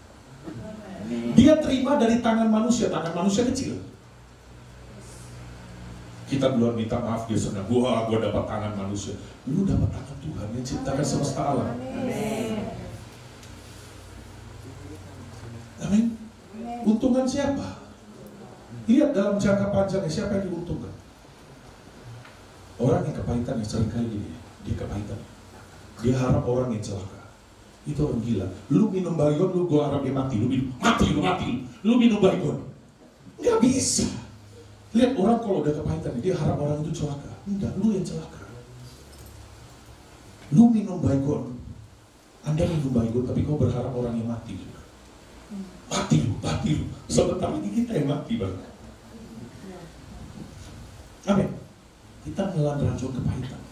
Dia terima dari tangan manusia kecil. Kita belum minta maaf, dia senang. Gua dapat tangan manusia. Lu dapat tangan Tuhan yang ciptakan semesta alam. Amin. Untungan siapa? Lihat dalam jangka panjangnya siapa yang diuntungkan? Orang yang kepahitan, yang seringkali dia kepahitan. Dia harap orang yang celaka. Itu orang gila. Lu minum baygon, lu gua harap dia mati. Lu mati. Lu minum baygon. Nggak bisa. Lihat orang kalau udah kepahitan, dia harap orang itu celaka. Enggak, lu yang celaka. Lu minum baygon. Anda minum baygon, tapi kau berharap orang yang mati juga. Mati lu. Sebentar lagi kita yang mati, Bang. Amin. Kita menelan racun kepahitan.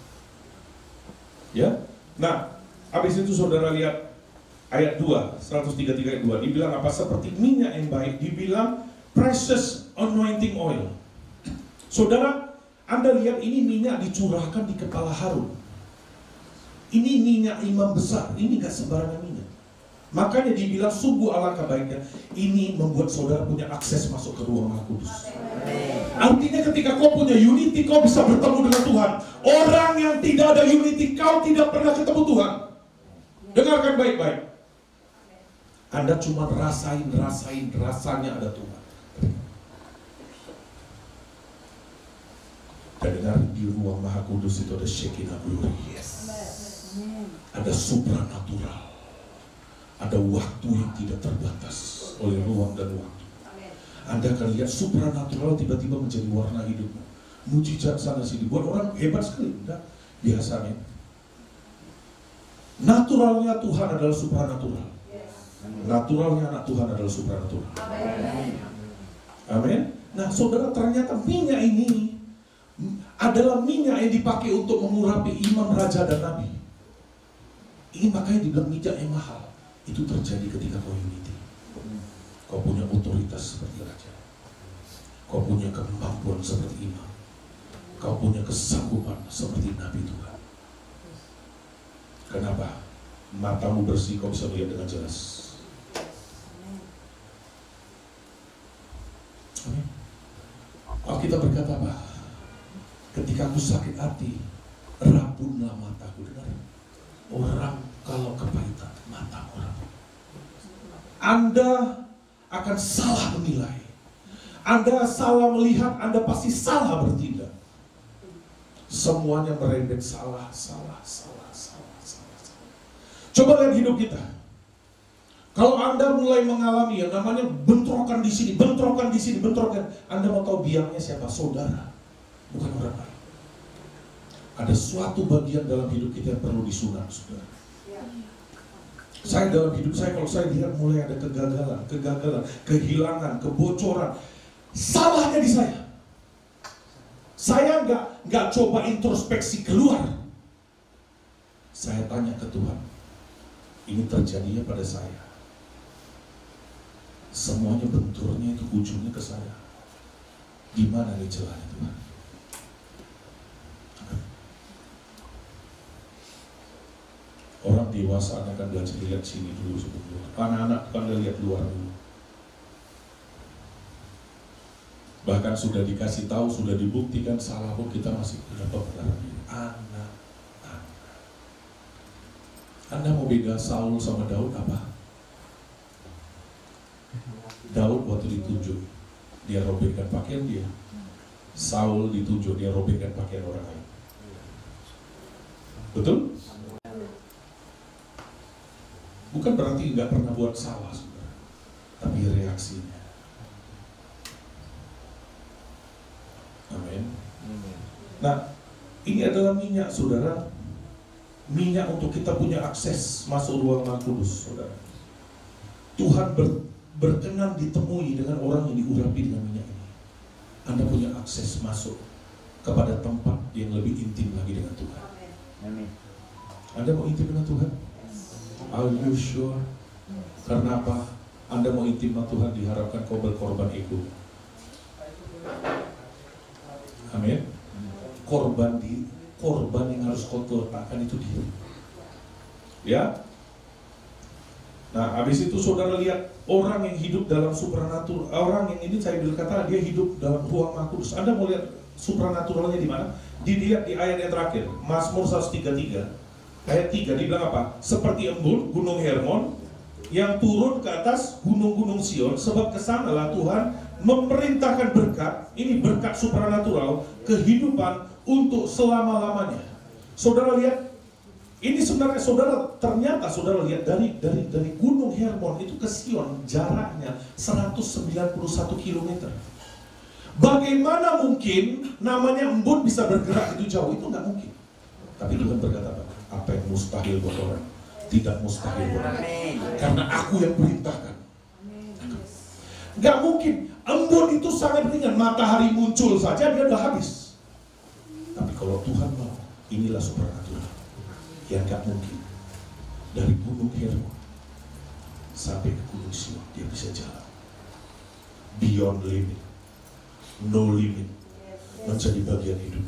Ya. Nah, habis itu saudara lihat ayat 2, 133 ayat 2. Dibilang apa? Seperti minyak yang baik. Dibilang precious anointing oil. Saudara, Anda lihat ini minyak dicurahkan di kepala Harun. Ini minyak imam besar. Ini gak sembarangan minyak. Makanya dibilang sungguh alangkah baiknya. Ini membuat saudara punya akses masuk ke ruang Maha Kudus. Artinya ketika kau punya unity, kau bisa bertemu dengan Tuhan. Orang yang tidak ada unity, kau tidak pernah ketemu Tuhan. Dengarkan baik-baik. Anda cuma rasain rasanya ada Tuhan. Dan dengar di ruang Maha Kudus itu ada Shekinah Glory. Ada supranatural. Ada waktu yang tidak terbatas oleh ruang dan waktu. Anda akan lihat supranatural tiba-tiba menjadi warna hidupmu. Mujizat sana sini. Buat orang hebat sekali. Enggak, biasanya. Naturalnya Tuhan adalah supranatural. Naturalnya anak Tuhan adalah supranatural. Amin. Nah, saudara, ternyata minyak ini adalah minyak yang dipakai untuk mengurapi iman raja dan nabi. Ini makanya dibilang minyak yang mahal. Itu terjadi ketika kau unity. Kau punya otoritas seperti raja. Kau punya kemampuan seperti imam. Kau punya kesanggupan seperti nabi Tuhan. Kenapa? Matamu bersih, kau bisa melihat dengan jelas. Amin. Alkitab berkata apa? Ketika aku sakit hati, rabunlah mataku. Dengar? Orang kalau kepahitan, matamu rabun. Anda akan salah menilai. Anda salah melihat, Anda pasti salah bertindak. Semuanya merembet salah. Coba lihat hidup kita. Kalau Anda mulai mengalami yang namanya bentrokan di sini, bentrokan, Anda mau tahu biangnya siapa? Saudara, bukan orang lain. Ada suatu bagian dalam hidup kita yang perlu disunat, saudara. Saya dalam hidup saya, kalau saya lihat mulai ada kegagalan, kehilangan, kebocoran, salahnya di saya. Saya nggak coba introspeksi keluar. Saya tanya ke Tuhan, ini terjadinya pada saya. Semuanya benturnya itu ujungnya ke saya. Di mana nih celahnya Tuhan? Orang dewasa akan belajar lihat sini dulu sebelum anak-anak akan lihat luar dulu. Bahkan sudah dikasih tahu, sudah dibuktikan salah pun kita masih punya kebenaran ini. Anda mau beda Saul sama Daud apa? Daud waktu ditunjuk, dia robekkan pakaian dia. Saul ditunjuk, dia robekkan pakaian orang lain. Betul? Bukan berarti nggak pernah buat salah, saudara, tapi reaksinya. Amin. Nah, ini adalah minyak, saudara. Minyak untuk kita punya akses masuk ruang Maha Kudus, saudara. Tuhan berkenan ditemui dengan orang yang diurapi dengan minyak ini. Anda punya akses masuk kepada tempat yang lebih intim lagi dengan Tuhan. Amin. Anda mau intim dengan Tuhan? Are you sure? Karena apa? Anda mau intim dengan Tuhan, diharapkan kau berkorban ego. Amin. Korban yang harus kau letakkan itu diri. Ya. Nah, habis itu saudara lihat orang yang hidup dalam supranatural. Orang yang ini saya berkata dia hidup dalam ruang Maha Kudus. Anda mau lihat supranaturalnya di mana? Dilihat di ayat yang terakhir, Mazmur 133 ayat 3, dibilang apa? Seperti embun gunung Hermon yang turun ke atas gunung-gunung Sion, sebab kesanalah Tuhan memerintahkan berkat. Ini berkat supranatural, kehidupan untuk selama-lamanya. Saudara lihat, ini sebenarnya ternyata saudara lihat dari gunung Hermon itu ke Sion jaraknya 191 km. Bagaimana mungkin namanya embun bisa bergerak itu jauh? Itu nggak mungkin. Tapi Tuhan berkata, apa yang mustahil buat orang tidak mustahil buat orang. Karena aku yang perintahkan. Nggak mungkin. Embun itu sangat ringan. Matahari muncul saja dia udah habis. Tapi kalau Tuhan mau, inilah supranatural yang gak mungkin. Dari gunung Hermon sampai ke gunung Sion, dia bisa jalan. Beyond limit, no limit, menjadi bagian hidup.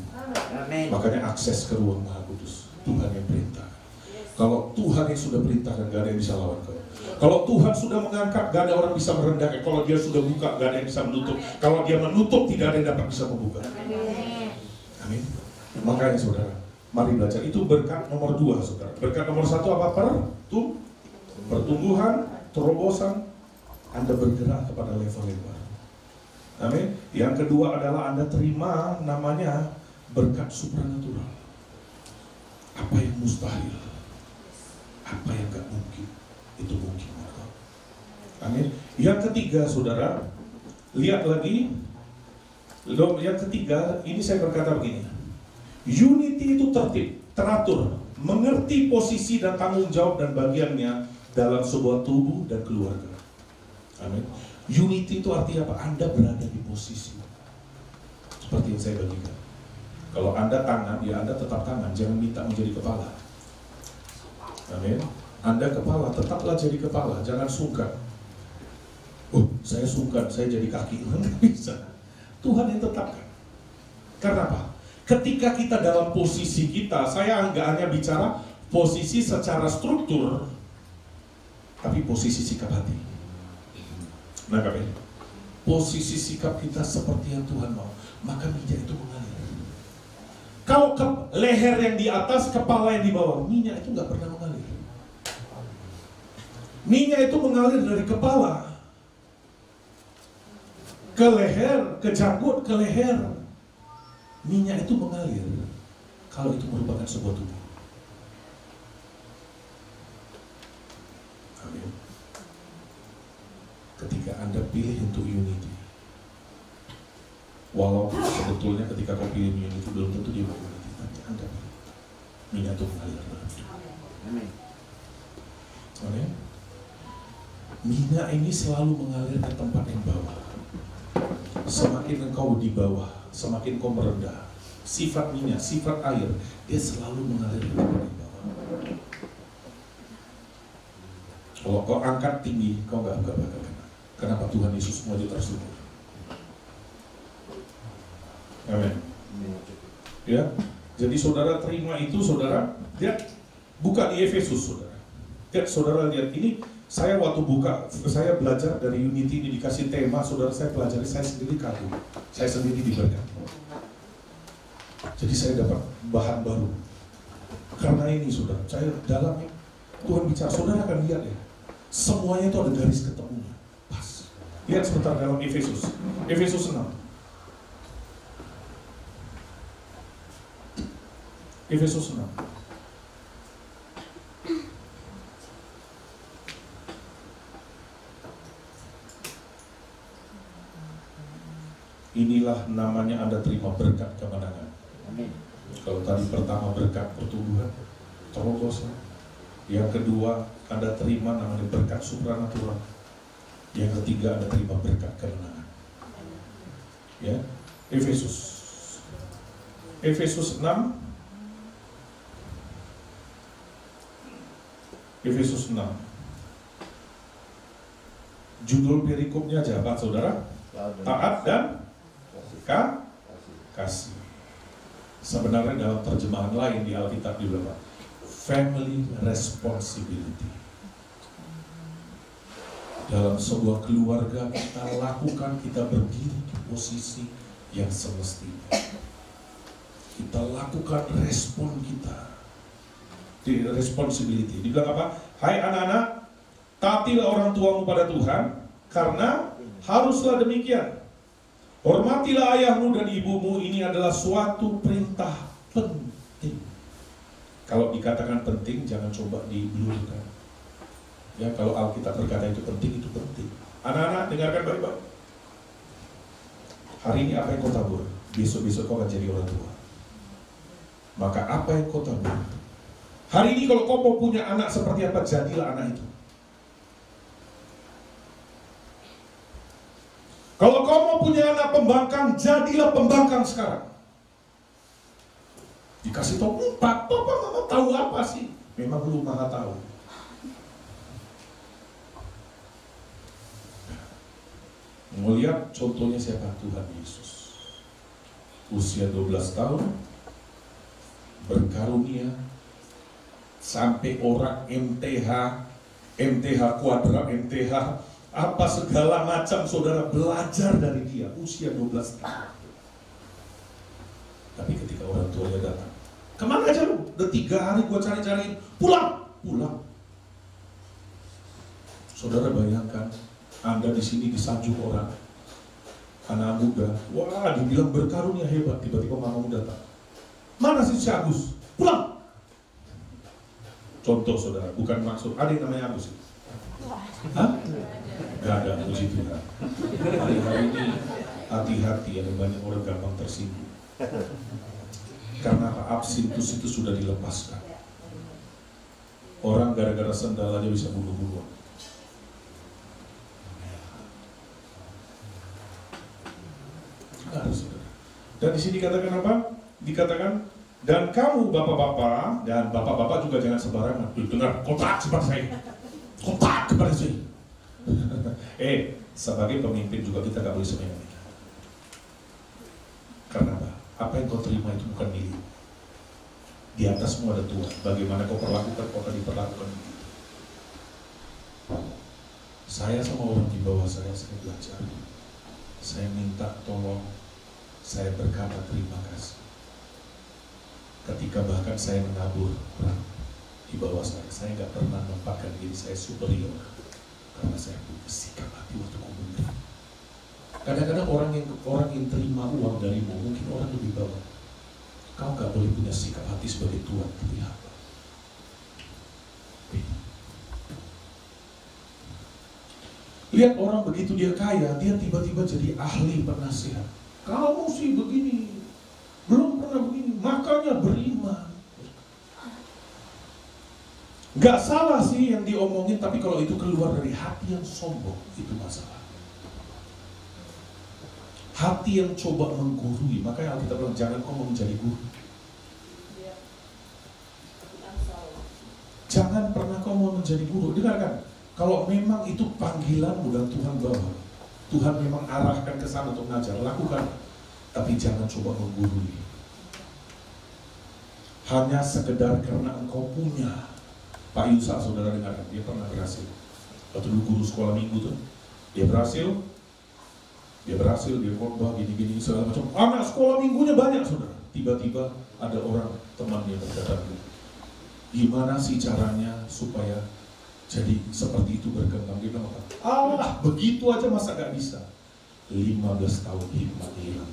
Makanya akses ke ruang Maha Kudus, Tuhan yang perintah. Kalau Tuhan yang sudah perintahkan, gak ada yang bisa lawan kau. Kalau Tuhan sudah mengangkat, gak ada orang bisa merendahkan. Kalau dia sudah buka, gak ada yang bisa menutup. Kalau dia menutup, tidak ada yang dapat bisa membuka. Amin. Makanya saudara, mari belajar. Itu berkat nomor 2, saudara. Berkat nomor 1 apa? Pertumbuhan, terobosan. Anda bergerak kepada level yang baru. Amin. Yang kedua adalah Anda terima namanya berkat supranatural. Apa yang mustahil, apa yang gak mungkin, itu mungkin. Amin. Yang ketiga, saudara, lihat lagi. Yang ketiga, ini saya berkata begini. Unity itu tertib, teratur, mengerti posisi dan tanggung jawab dan bagiannya dalam sebuah tubuh dan keluarga. Amin. Unity itu artinya apa? Anda berada di posisi seperti yang saya bagikan. Kalau Anda tangan, ya Anda tetap tangan, jangan minta menjadi kepala. Amin. Anda kepala, tetaplah jadi kepala, jangan sungkan. Oh, saya sungkan, saya jadi kaki. Nggak bisa. Tuhan yang tetapkan. Karena apa? Ketika kita dalam posisi kita, saya nggak hanya bicara posisi secara struktur, tapi posisi sikap hati. Nah, posisi sikap kita seperti yang Tuhan mau, maka minyak itu mengalir. Kalau leher yang di atas, kepala yang di bawah, minyak itu nggak pernah mengalir. Minyak itu mengalir dari kepala ke leher, ke janggut, ke leher. Minyak itu mengalir kalau itu merupakan sebuah tubuh. Amin. Ketika Anda pilih untuk unity, walaupun sebetulnya ketika kau pilih unity belum tentu dia unity, tapi Anda pilih minyak itu mengalir. Amin. Amin. Minyak ini selalu mengalir ke tempat yang bawah. Semakin engkau di bawah, semakin kau merendah. Sifat minyak, sifat air, dia selalu mengalir ke tempat yang bawah. Kalau kau angkat tinggi, kau nggak bakal kena. Kenapa? Tuhan Yesus mau tersyukur. Amin. Ya, jadi saudara terima itu, saudara. Lihat, buka di Efesus, saudara. Lihat, saudara lihat ini. Saya waktu buka, saya belajar dari unity ini dikasih tema, saudara saya pelajari, saya sendiri kagum, saya sendiri diberkati. Jadi saya dapat bahan baru. Karena ini saudara, saya dalamnya Tuhan bicara, saudara akan lihat ya, semuanya itu ada garis ketemunya, pas. Lihat sebentar dalam Efesus, Efesus 6. Efesus 6. Inilah namanya Anda terima berkat kemenangan. Amin. Kalau tadi pertama berkat pertumbuhan, terobosan. Yang kedua Anda terima namanya berkat supranatural. Yang ketiga Anda terima berkat kemenangan. Ya, Efesus 6. Efesus 6. Judul perikopnya aja apa saudara? Taat dan kasih. Sebenarnya dalam terjemahan lain di Alkitab dibilang family responsibility. Dalam sebuah keluarga kita lakukan, kita berdiri di posisi yang semestinya. Kita lakukan respon kita. Di responsibility. Dibilang apa? Hai anak-anak, taatilah orang tuamu pada Tuhan, karena haruslah demikian. Hormatilah ayahmu dan ibumu, ini adalah suatu perintah penting. Kalau dikatakan penting, jangan coba dibelurkan. Ya, kalau Alkitab berkata itu penting, itu penting. Anak-anak, dengarkan baik-baik. Hari ini apa yang kau tabur, besok-besok kau akan jadi orang tua. Maka apa yang kau tabur, hari ini kalau kau mau punya anak seperti apa, jadilah anak itu. Kalau kau mau punya anak pembangkang, jadilah pembangkang sekarang. Dikasih tahu, Papa Mama tahu apa sih? Memang lu maha tahu. Melihat contohnya siapa? Tuhan Yesus. Usia 12 tahun, berkarunia, sampai orang MTH kuadrat, MTH apa segala macam, saudara belajar dari dia usia 12 tahun. Tapi ketika orang tuanya datang, kemana aja lu? Udah 3 hari gua cari-cariin, pulang. Saudara bayangkan, Anda di sini disanjung orang, anak muda, wah dibilang berkarunia hebat, tiba-tiba mamamu datang. Mana sih si Agus? Pulang. Contoh saudara, bukan maksud, ada yang namanya Agus. Hah? Gak ada, puji Tuhan. Hari-hari ini hati-hati, ada banyak orang gampang tersinggung. Karena apa? Absintus itu sudah dilepaskan. Orang gara-gara sendal aja bisa bunuh-bunuhan. Harus. Dan di sini dikatakan apa? Dikatakan, dan kamu bapak-bapak, dan bapak-bapak juga jangan sembarangan. Dengar, kotak kepada saya. Kotak kepada saya. Sebagai pemimpin juga kita gak boleh semena-mena. Karena apa? Apa yang kau terima itu bukan milik. Di atasmu ada Tuhan. Bagaimana kau perlakukan, kau akan diperlakukan begitu. Saya sama orang di bawah saya belajar. Saya minta tolong, saya berkata terima kasih. Ketika bahkan saya menabur orang di bawah saya nggak pernah menempatkan diri saya superior. Karena saya punya sikap hati waktu memberi. Kadang-kadang orang yang terima uang darimu, mungkin orang lebih bawah. Kau gak boleh punya sikap hati sebagai Tuhan, tapi hamba. Lihat orang begitu dia kaya, dia tiba-tiba jadi ahli penasihat. Kamu sih begini, belum pernah begini, makanya beriman. Gak salah sih yang diomongin, tapi kalau itu keluar dari hati yang sombong, itu masalah. Hati yang coba menggurui, makanya Alkitab bilang jangan kau mau menjadi guru. Jangan pernah kau mau menjadi guru. Dengarkan, kalau memang itu panggilanmu dan Tuhan bawa, Tuhan memang arahkan ke sana untuk mengajar, lakukan. Tapi jangan coba menggurui. Hanya sekedar karena engkau punya. Pak Yusa, saudara dengarkan, dia pernah berhasil. Waktu dulu guru sekolah minggu tuh, dia berhasil, dia khotbah gini-gini segala macam. Anak sekolah minggunya banyak, saudara. Tiba-tiba ada orang temannya berkata, gimana sih caranya supaya jadi seperti itu berkembang? Dia bilang apa? Allah, begitu aja masa gak bisa? 15 tahun hikmat hilang.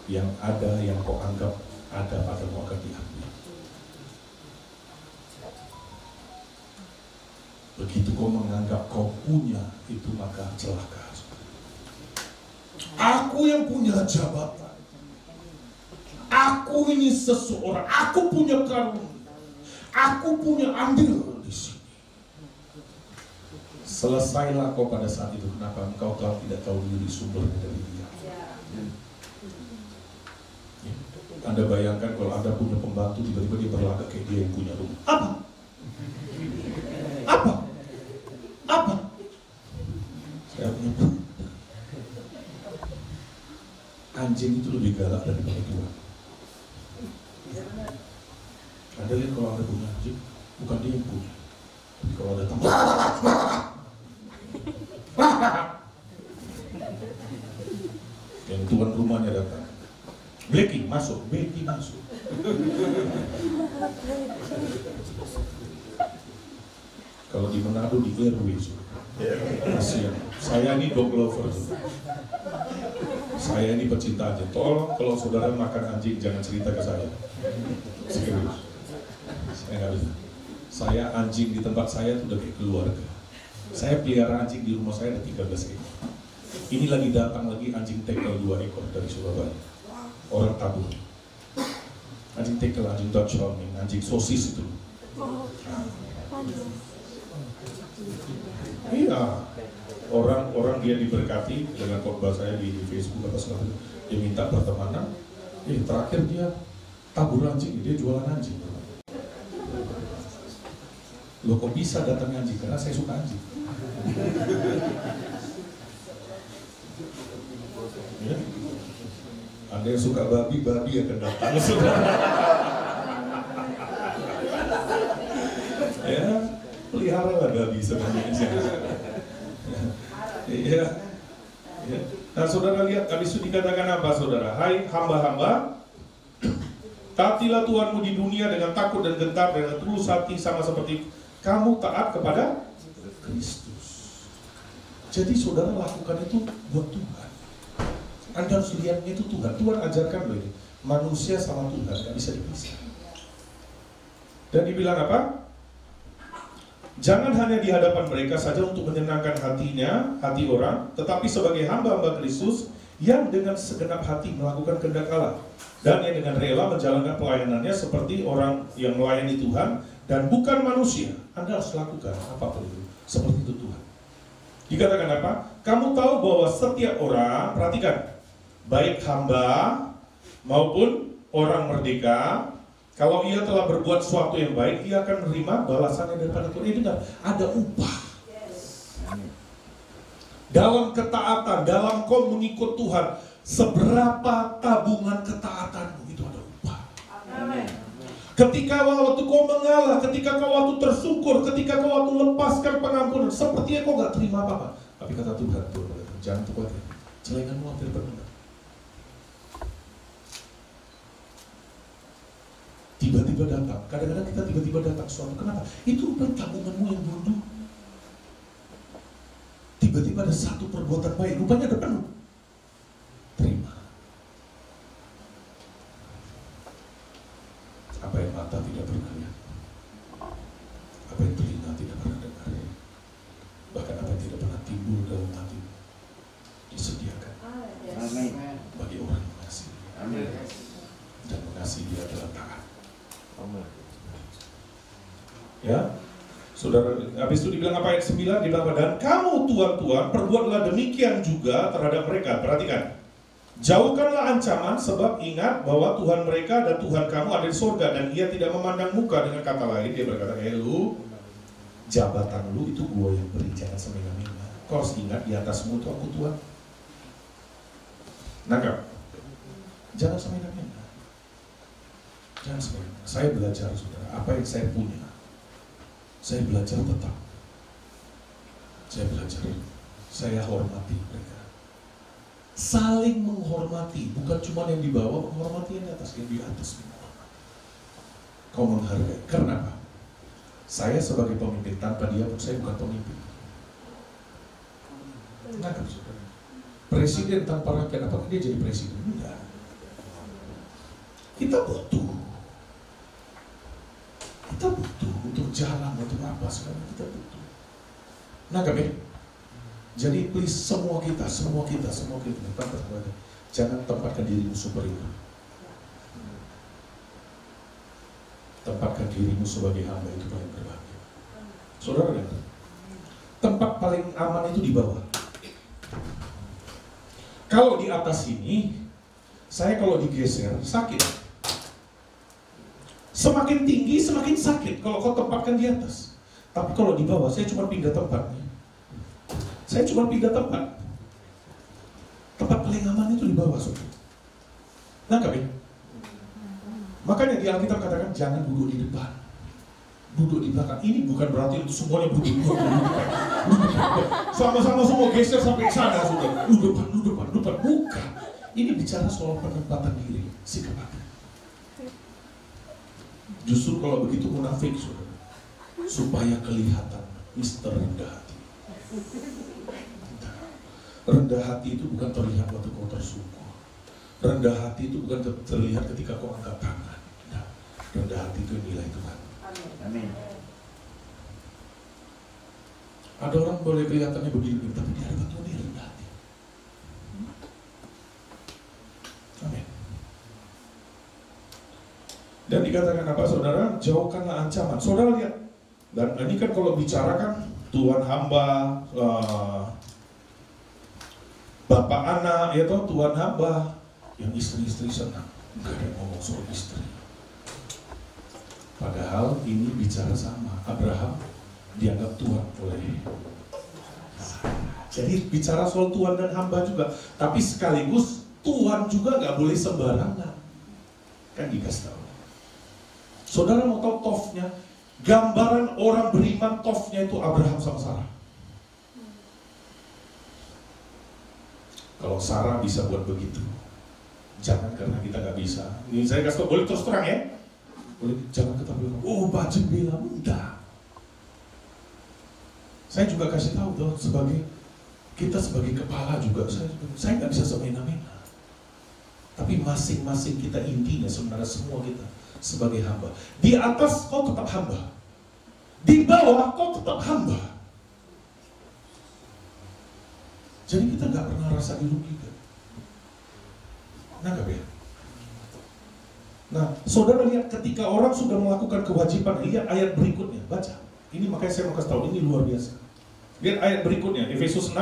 Yang ada, yang kau anggap ada padamu akan diambil. Begitu kau menganggap kau punya, itu maka celaka. Aku yang punya jabatan, aku ini seseorang, aku punya karunia, aku punya andil di sini. Selesailah kau pada saat itu. Kenapa? Engkau tidak tahu diri sumbernya dari Dia. Anda bayangkan kalau Anda punya pembantu, tiba-tiba dia berlagak kayak dia yang punya rumah. Apa? Saya punya anjing itu lebih galak daripada Tuhan. Anda lihat kalau Anda punya anjing, bukan dia yang punya. Tapi kalau ada tamu, yang tuan rumahnya datang. Becky masuk. Kalau di Manado di Airways, kasihan. Saya ini dog lover. Saya ini pecinta anjing. Tolong kalau saudara makan anjing jangan cerita ke saya. Serius. Saya nggak bisa. Saya anjing di tempat saya itu udah kayak keluarga. Saya pelihara anjing di rumah saya ada 13 ekor. Ini lagi datang lagi anjing tekel 2 ekor dari Surabaya. Orang tabur. Anjing tekel, anjing Dutch Charming, anjing sosis itu. Iya. Orang dia diberkati dengan khotbah saya di Facebook apa segala. Dia minta pertemanan. Terakhir dia tabur anjing, dia jualan anjing. Loh kok bisa datang anjing? Karena saya suka anjing. Ya. Anda yang suka babi akan datang. Ya, peliharalah babi sebenarnya. Ya. Nah, saudara lihat, habis itu dikatakan apa, saudara? Hai hamba-hamba, taatilah Tuhanmu di dunia dengan takut dan gentar, dengan tulus hati, sama seperti kamu taat kepada Kristus. Jadi saudara lakukan itu buat Tuhan. Anda harus lihatnya itu Tuhan. Tuhan ajarkan loh ini. Manusia sama Tuhan gak bisa dipisah. Dan dibilang apa? Jangan hanya di hadapan mereka saja untuk menyenangkan hati orang, tetapi sebagai hamba-hamba Kristus yang dengan segenap hati melakukan kehendak Allah, dan yang dengan rela menjalankan pelayanannya seperti orang yang melayani Tuhan dan bukan manusia. Anda harus lakukan apapun itu seperti itu Tuhan. Dikatakan apa? Kamu tahu bahwa setiap orang, perhatikan, baik hamba maupun orang merdeka, kalau ia telah berbuat sesuatu yang baik, ia akan menerima balasannya daripada Tuhan. Ini benar, ada upah. Dalam ketaatan, dalam kau mengikut Tuhan, seberapa tabungan ketaatanmu itu ada upah. Amin. Ketika waktu kau mengalah, ketika kau waktu tersungkur, ketika kau waktu lepaskan pengampunan, sepertinya kau gak terima apa-apa. Tapi kata Tuhan, jangan khawatir, celenganmu hampir penuh. Tiba-tiba datang, kadang-kadang kita tiba-tiba datang suatu, kenapa? Itu bukan tabunganmu yang dulu. Tiba-tiba ada satu perbuatan baik, rupanya ada penuh. Terima. Apa yang mata tidak pernah lihat, apa yang telinga tidak pernah dengar, bahkan apa yang tidak pernah timbul dalam hati, disediakan Amin. bagi orang yang mengasihi. Amin. Dan mengasihi dia adalah taat. Amin. Ya, saudara, habis itu dibilang apa ayat 9, dibilang apa? Dan kamu tuan-tuan perbuatlah demikian juga terhadap mereka. Perhatikan, jauhkanlah ancaman, sebab ingat bahwa Tuhan mereka dan Tuhan kamu ada di surga, dan ia tidak memandang muka. Dengan kata lain, dia berkata, lu, jabatan lu itu gua yang beri, jangan semena-mena. Kau harus ingat di atasmu itu aku Tuhan. Nangkap? Jangan semena-mena. Jangan semena-mena. Saya belajar, saudara, apa yang saya punya, saya belajar tetap. Saya belajar. Saya hormati mereka. Saling menghormati, bukan cuma yang di bawah menghormati yang di atas, yang di atas menghormati. Kau menghargai. Karena apa? Saya sebagai pemimpin, tanpa dia pun saya bukan pemimpin. Nggak, saudara. Presiden tanpa rakyat, apakah dia jadi presiden? Enggak. Kita butuh. Kita butuh untuk jalan, untuk apa sekarang kita butuh. Nah, kami. Jadi please semua kita, jangan tempatkan dirimu superior. Tempatkan dirimu sebagai hamba, itu paling berbahagia. Saudara, tempat paling aman itu di bawah. Kalau di atas ini, saya kalau digeser sakit. Semakin tinggi, semakin sakit kalau kau tempatkan di atas. Tapi kalau di bawah, saya cuma pindah tempatnya. Saya cuma pindah tempat. Tempat paling aman itu di bawah, saudara. Nangkap ya? Makanya di Alkitab katakan, jangan duduk di depan. Duduk di belakang. Ini bukan berarti itu semuanya duduk. Sama-sama semua geser sampai sana, saudara. Duduk depan. Bukan. Ini bicara soal penempatan diri, sikap hati. Justru kalau begitu munafik, saudara, supaya kelihatan Mister rendah hati. Rendah hati itu bukan terlihat waktu kau tersungkur. Rendah hati itu bukan terlihat ketika kau angkat tangan. Nah, rendah hati itu nilai Tuhan. Amin. Ada orang boleh kelihatannya begini, tapi di hadapan Tuhan dia rendah hati. Amin. Dan dikatakan apa, saudara? Jauhkanlah ancaman. Saudara lihat, dan ini kan kalau bicara kan Tuhan hamba, bapak anak, ya toh Tuhan hamba, yang istri-istri senang. Gak ada ngomong soal istri. Padahal ini bicara sama. Abraham dianggap Tuhan oleh. Jadi bicara soal Tuhan dan hamba juga. Tapi sekaligus Tuhan juga gak boleh sembarangan. Kan dikasih tahu. Saudara mau tahu tofnya? Gambaran orang beriman tofnya itu Abraham sama Sarah. Kalau Sarah bisa buat begitu, jangan karena kita nggak bisa. Ini saya kasih tau, boleh terus terang ya? Boleh, jangan kita bilang, oh baju bilang, enggak. Saya juga kasih tahu tuh, kita sebagai kepala juga, saya nggak bisa semena-mena. Tapi masing-masing kita intinya sebenarnya semua kita sebagai hamba. Di atas kau tetap hamba, di bawah kau tetap hamba. Jadi kita nggak pernah rasa dirugikan. Nangkap ya? Nah, saudara lihat ketika orang sudah melakukan kewajiban, lihat ayat berikutnya, baca. Ini makanya saya mau kasih tahu, ini luar biasa. Lihat ayat berikutnya, Efesus 6,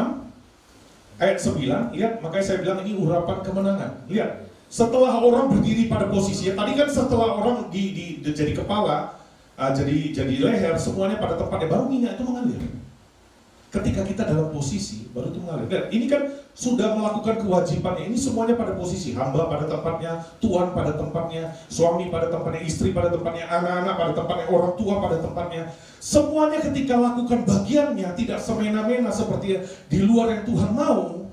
ayat 9, lihat, makanya saya bilang ini urapan kemenangan. Lihat, setelah orang berdiri pada posisinya, tadi kan setelah orang jadi kepala, jadi leher, semuanya pada tempatnya, baru minyak itu mengalir. Ketika kita dalam posisi, baru itu mengalir. Dan ini kan sudah melakukan kewajibannya, ini semuanya pada posisi. Hamba pada tempatnya, Tuhan pada tempatnya, suami pada tempatnya, istri pada tempatnya, anak-anak pada tempatnya, orang tua pada tempatnya. Semuanya ketika lakukan bagiannya, tidak semena-mena seperti di luar yang Tuhan mau.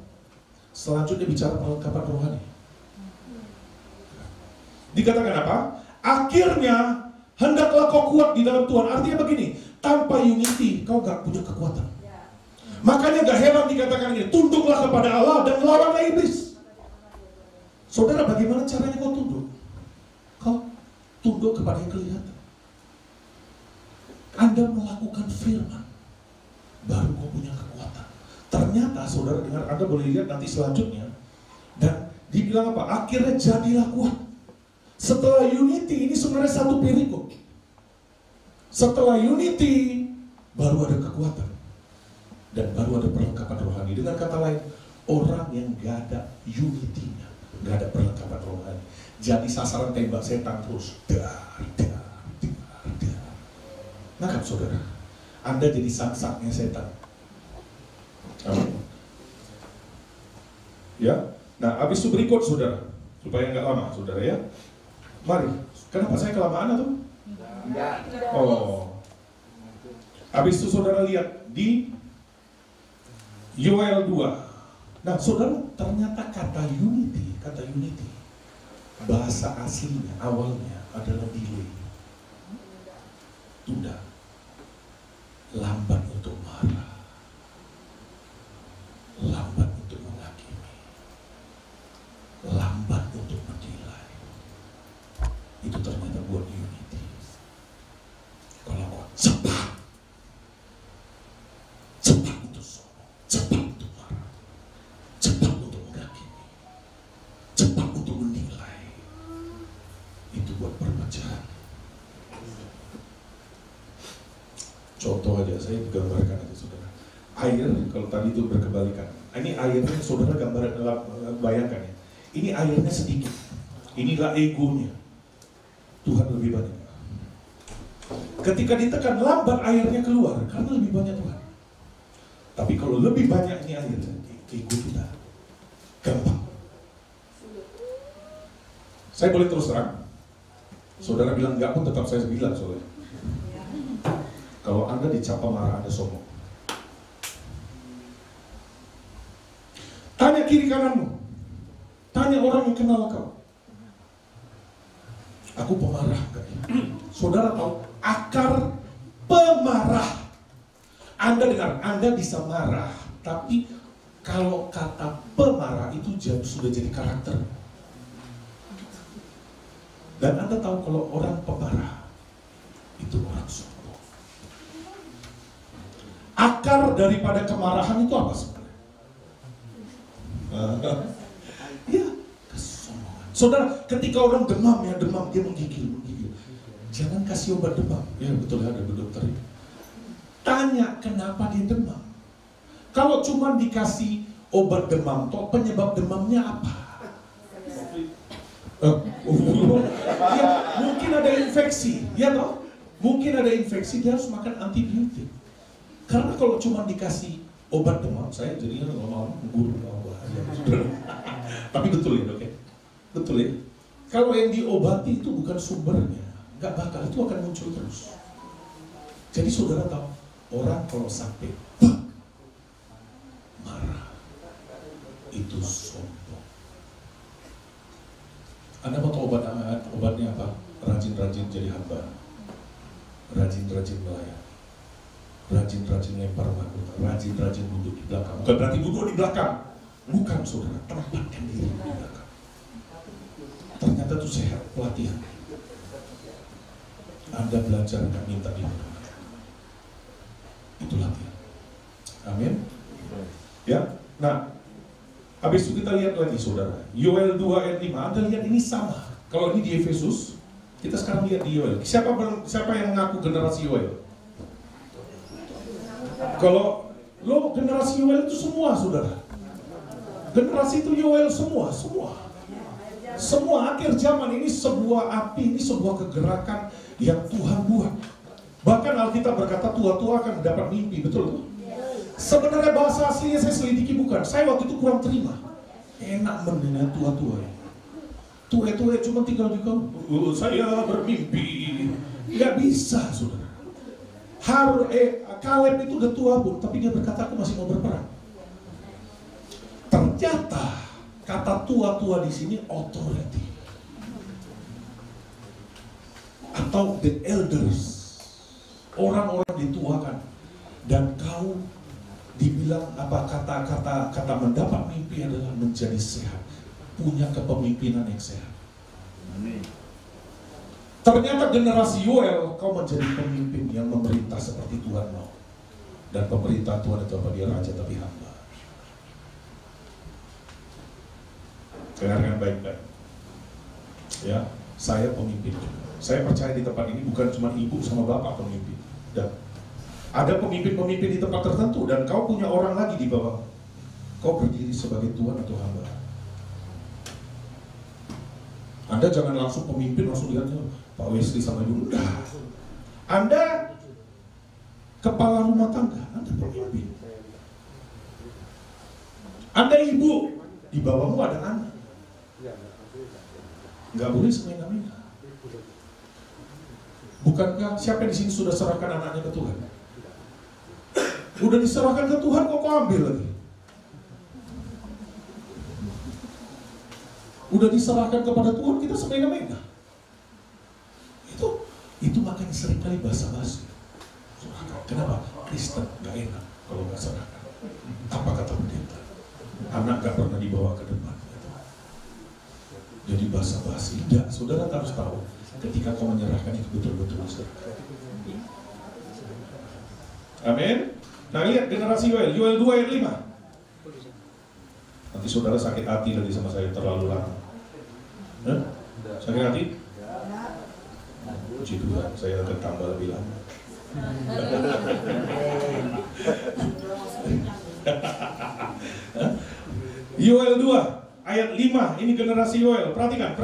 Selanjutnya bicara perlengkapan rohani. Dikatakan apa? Akhirnya, hendaklah kau kuat di dalam Tuhan. Artinya begini, tanpa unity, kau gak punya kekuatan. Makanya gak heran dikatakan ini, tunduklah kepada Allah dan lawanlah iblis. Saudara, bagaimana caranya kau tunduk? Kau tunduk kepada yang kelihatan. Anda melakukan firman, baru kau punya kekuatan. Ternyata saudara dengar, Anda boleh lihat nanti selanjutnya. Dan dibilang apa? Akhirnya jadilah kuat. Setelah unity, ini sebenarnya satu perikop. Setelah unity, baru ada kekuatan. Dan baru ada perlengkapan rohani. Dengan kata lain, orang yang gak ada unity-nya, gak ada perlengkapan rohani, jadi sasaran tembak setan terus. Nangkap saudara, Anda jadi sangsaknya setan. Amin. Ya, nah habis itu berikut saudara, supaya nggak lama saudara ya. Mari, kenapa saya kelamaan atau? Oh, habis itu saudara lihat di Yoel 2. Nah saudara, ternyata kata unity, bahasa aslinya, awalnya adalah delay, tunda, lambat untuk marah, lambat untuk menghakimi, lambat untuk menilai. Itu ternyata buat unity. Kalau kau cepat untuk sombong, cepat untuk marah, cepat untuk menghakimi, cepat untuk menilai, itu buat perpecahan. Contoh aja, saya gambarkan aja saudara. Air, kalau tadi itu berkebalikan. Ini airnya saudara bayangkan ya. Ini airnya sedikit. Inilah egonya. Tuhan lebih banyak. Ketika ditekan lambat airnya keluar karena lebih banyak Tuhan. Tapi kalau lebih banyak ini air, ego kita gampang. Saya boleh terus terang. Saudara bilang enggak pun tetap saya bilang soalnya. Kalau Anda dicap marah, Anda sombong. Tanya kiri kananmu. Tanya orang yang kenal kau. Aku pemarah enggak? Saudara tahu akar pemarah. Anda dengar, Anda bisa marah, tapi kalau kata pemarah itu sudah jadi karakter. Dan Anda tahu kalau orang pemarah itu orang sombong. Akar daripada kemarahan itu apa sebenarnya? Ya, kesombongan. Saudara, ketika orang demam, dia menggigil. Jangan kasih obat demam. Ya betul, ada dokter itu. Tanya kenapa dia demam. Kalau cuma dikasih obat demam, toh penyebab demamnya apa? Ya, mungkin ada infeksi, ya toh? Mungkin ada infeksi, dia harus makan antibiotik. Karena kalau cuma dikasih obat demam, saya jadinya lama-lama guru bahaya. Tapi betul ya dok ya? Betul ya? Kalau yang diobati itu bukan sumbernya, nggak bakal, itu akan muncul terus. Jadi saudara tahu, orang kalau sampai marah, itu sombong. Anda mau tahu obatnya apa? Rajin-rajin jadi hamba, rajin-rajin melayani, rajin-rajin lempar mahkota, rajin-rajin duduk di belakang. Bukan berarti duduk di belakang, bukan saudara, tempatkan diri di belakang. Ternyata itu sehat, pelatihan. Anda belajar nggak minta diminta. Itu latihan. Amin. Ya. Nah, Habis itu kita lihat lagi saudara, Yoel 2 ayat 5, Anda lihat ini sama. Kalau ini di Efesus, kita sekarang lihat di Yoel. Siapa yang mengaku generasi Yoel? Kalau lo generasi Yoel itu semua saudara. Generasi itu Yoel semua. Semua akhir zaman ini sebuah api, ini sebuah kegerakan yang Tuhan buat. Bahkan Alkitab berkata tua-tua akan mendapat mimpi, betul tuh? Sebenarnya bahasa aslinya saya selidiki bukan. Saya waktu itu kurang terima. Enak mendengar tua-tua ya. Tua-tua cuma tinggal di kamu. Saya bermimpi. Nggak bisa saudara. Kaleb itu udah tua pun, tapi dia berkata aku masih mau berperang. Ternyata kata tua-tua di sini authority atau the elders, orang-orang dituakan. Dan kau dibilang apa kata mendapat mimpi adalah menjadi sehat, punya kepemimpinan yang sehat. Amin. Ternyata generasi Yoel kau menjadi pemimpin yang memerintah seperti Tuhan mau. Dan pemerintah Tuhan itu apa? Dia raja tapi hamba. Dengarkan baik-baik. Ya, saya pemimpin juga. Saya percaya di tempat ini bukan cuma ibu sama bapak pemimpin. Dan ada pemimpin-pemimpin di tempat tertentu dan kau punya orang lagi di bawah. Kau berdiri sebagai Tuhan atau hamba. Anda jangan langsung pemimpin langsung lihatnya Pak Wesley sama Ibu. Enggak. Anda kepala rumah tangga, Anda pemimpin. Anda ibu, di bawahmu ada anak. Nggak boleh semena-mena. Bukankah siapa di sini sudah serahkan anaknya ke Tuhan? Udah diserahkan ke Tuhan kok ambil lagi? Udah diserahkan kepada Tuhan kita semena-mena. Itu makanya seringkali basa-basi. Kenapa? Kristen nggak enak kalau nggak serahkan. Apa kata pendeta? Anak nggak pernah dibawa ke depan. Jadi basa-basi. Tidak, saudara harus tahu. Ketika kau menyerahkan itu betul-betul serahkan. Amin. Nah lihat generasi Yoel. Yoel 2 ayat 5. Nanti saudara sakit hati lagi sama saya terlalu lama. Sakit hati? Puji Tuhan, saya akan tambah lebih lama. Yoel 2 ayat 5. Ini generasi Yoel. Perhatikan.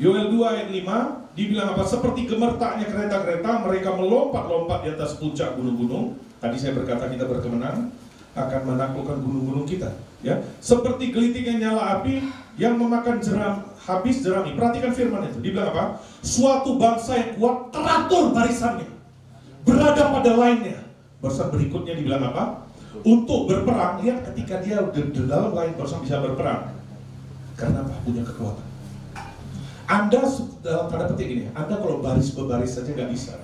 Yoel 2 ayat 5 dibilang apa? Seperti gemertaknya kereta-kereta, mereka melompat-lompat di atas puncak gunung-gunung. Tadi saya berkata kita berkemenang akan menaklukkan gunung-gunung kita, ya. Seperti gelitik yang nyala api yang memakan habis jerami. Perhatikan firman itu. Dibilang apa? Suatu bangsa yang kuat teratur barisannya, berada pada lainnya. Barisan berikutnya dibilang apa? Untuk berperang. Lihat ketika dia di dalam lain barisan bisa berperang. Karena apa? Punya kekuatan. Anda dalam tanda petik ini, Anda kalau baris berbaris saja nggak bisa.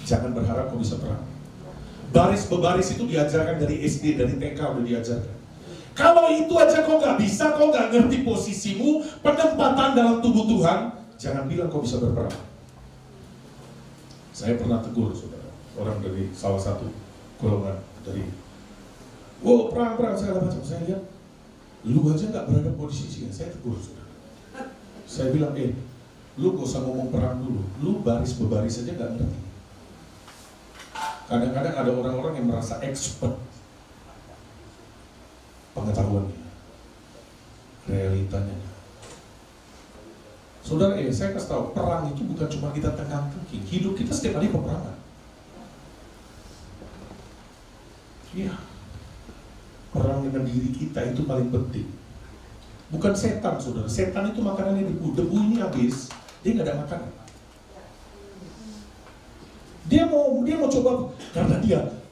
Jangan berharap kau bisa perang. Baris berbaris itu diajarkan dari SD, dari TK udah diajarkan. Kalau itu aja kau nggak bisa, kau nggak ngerti posisimu, penempatan dalam tubuh Tuhan, jangan bilang kau bisa berperang. Saya pernah tegur saudara, orang dari salah satu golongan dari, perang segala macam. Saya lihat, lu aja nggak berada posisi, saya tegur saudara. Saya bilang, lu gak usah ngomong perang dulu, lu baris berbaris aja nggak ngerti. Kadang-kadang ada orang-orang yang merasa expert pengetahuannya, realitanya. Saudara, saya kasih tahu, perang itu bukan cuma kita tengah-tengah, hidup kita setiap hari peperangan. Iya, perang dengan diri kita itu paling penting. Bukan setan, saudara. Setan itu makanannya debu. Debu ini habis, dia nggak ada makanan. Dia mau coba karena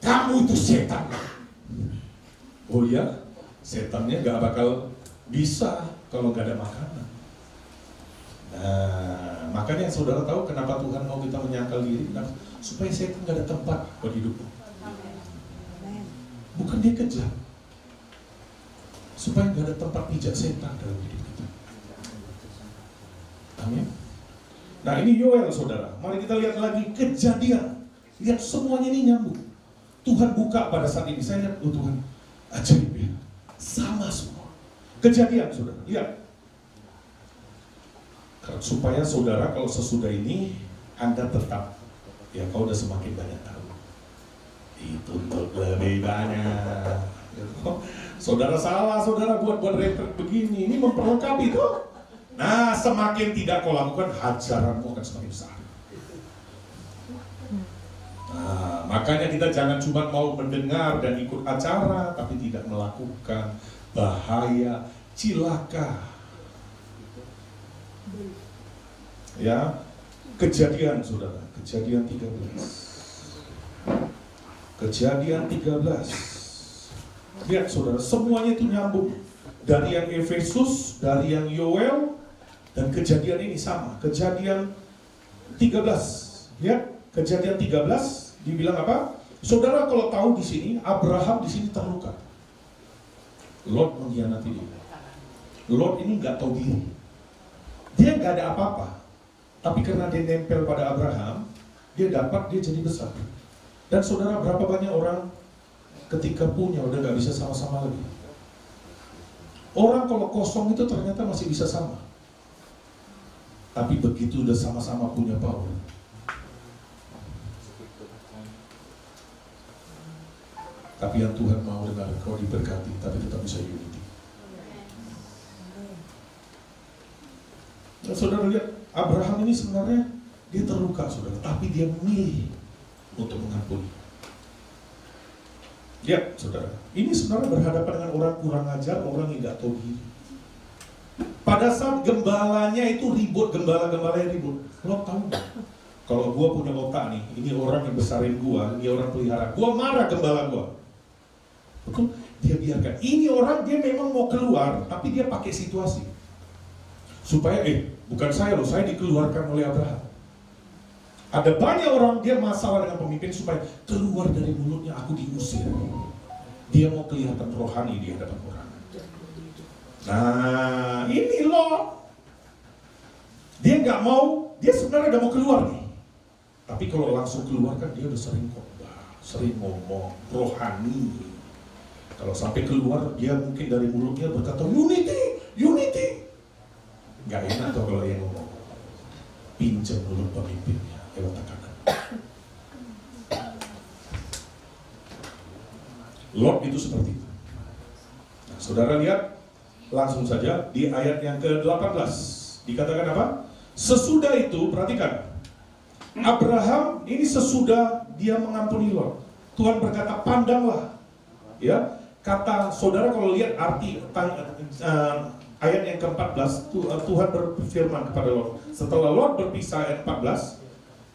kamu itu setan. Oh iya, setannya nggak bakal bisa kalau nggak ada makanan. Nah, makanya saudara tahu kenapa Tuhan mau kita menyangkal diri, supaya setan nggak ada tempat buat hidupmu. Bukan dia kejam, supaya nggak ada tempat pijak setan dalam hidup kita. Amin. Nah ini Yoel saudara. Mari kita lihat lagi Kejadian. Lihat semuanya ini nyambung. Tuhan buka pada saat ini. Saya lihat, Tuhan ajaib ya. Sama semua. Kejadian, saudara. Lihat. Supaya saudara kalau sesudah ini Anda tetap, ya kau udah semakin banyak tahu. Dituntut lebih banyak. Saudara salah, saudara buat retret begini. Ini memperlengkapi tuh. Nah, semakin tidak kau lakukan, hajaranmu akan semakin besar. Nah, makanya kita jangan cuma mau mendengar dan ikut acara, tapi tidak melakukan. Bahaya, cilaka. Ya, Kejadian, saudara. Kejadian 13. Kejadian 13. Lihat, saudara, semuanya itu nyambung. Dari yang Efesus, dari yang Yoel, dan kejadian ini sama. Kejadian 13. Lihat, Kejadian 13 dibilang apa? Saudara kalau tahu di sini Abraham di sini terluka. Lot mengkhianati dia. Lot ini nggak tahu diri. Dia nggak ada apa-apa. Tapi karena dia nempel pada Abraham, dia dapat, dia jadi besar. Dan saudara, berapa banyak orang ketika punya udah nggak bisa sama-sama lagi. Orang kalau kosong itu ternyata masih bisa sama. Tapi begitu udah sama-sama punya power, tapi yang Tuhan mau dengar, kau diberkati, tapi tetap bisa unity. Nah, saudara lihat, Abraham ini sebenarnya dia terluka, saudara, tapi dia memilih untuk mengampuni. Lihat, saudara, ini sebenarnya berhadapan dengan orang kurang ajar, orang yang tidak tahu diri. Pada saat gembalanya itu ribut, gembala-gembalanya ribut. Lo tahu nggak? Kalau gua punya otak nih, ini orang yang besarin gua, ini orang pelihara, gua marah gembala gua. Betul? Dia biarkan. Ini orang dia memang mau keluar, tapi dia pakai situasi. Supaya, bukan saya loh, saya dikeluarkan oleh Abraham. Ada banyak orang, dia masalah dengan pemimpin supaya keluar dari mulutnya, aku diusir. Dia mau kelihatan rohani di hadapan orang. Nah, ini loh. Dia nggak mau, dia sebenarnya udah mau keluar nih. Tapi kalau langsung keluar kan dia udah sering khotbah, sering ngomong, rohani. Kalau sampai keluar, dia mungkin dari mulutnya berkata, unity, unity. Gak enak tuh kalau dia ngomong. Pinjam mulut pemimpinnya lewat tekanan. Lot itu seperti itu. Nah, saudara lihat, langsung saja di ayat yang ke-18. Dikatakan apa? Sesudah itu, perhatikan. Abraham ini sesudah dia mengampuni Lot. Tuhan berkata, pandanglah. Ya, kata saudara kalau lihat arti ayat yang ke-14, Tuhan berfirman kepada Lot. Setelah Lot berpisah, ayat 14,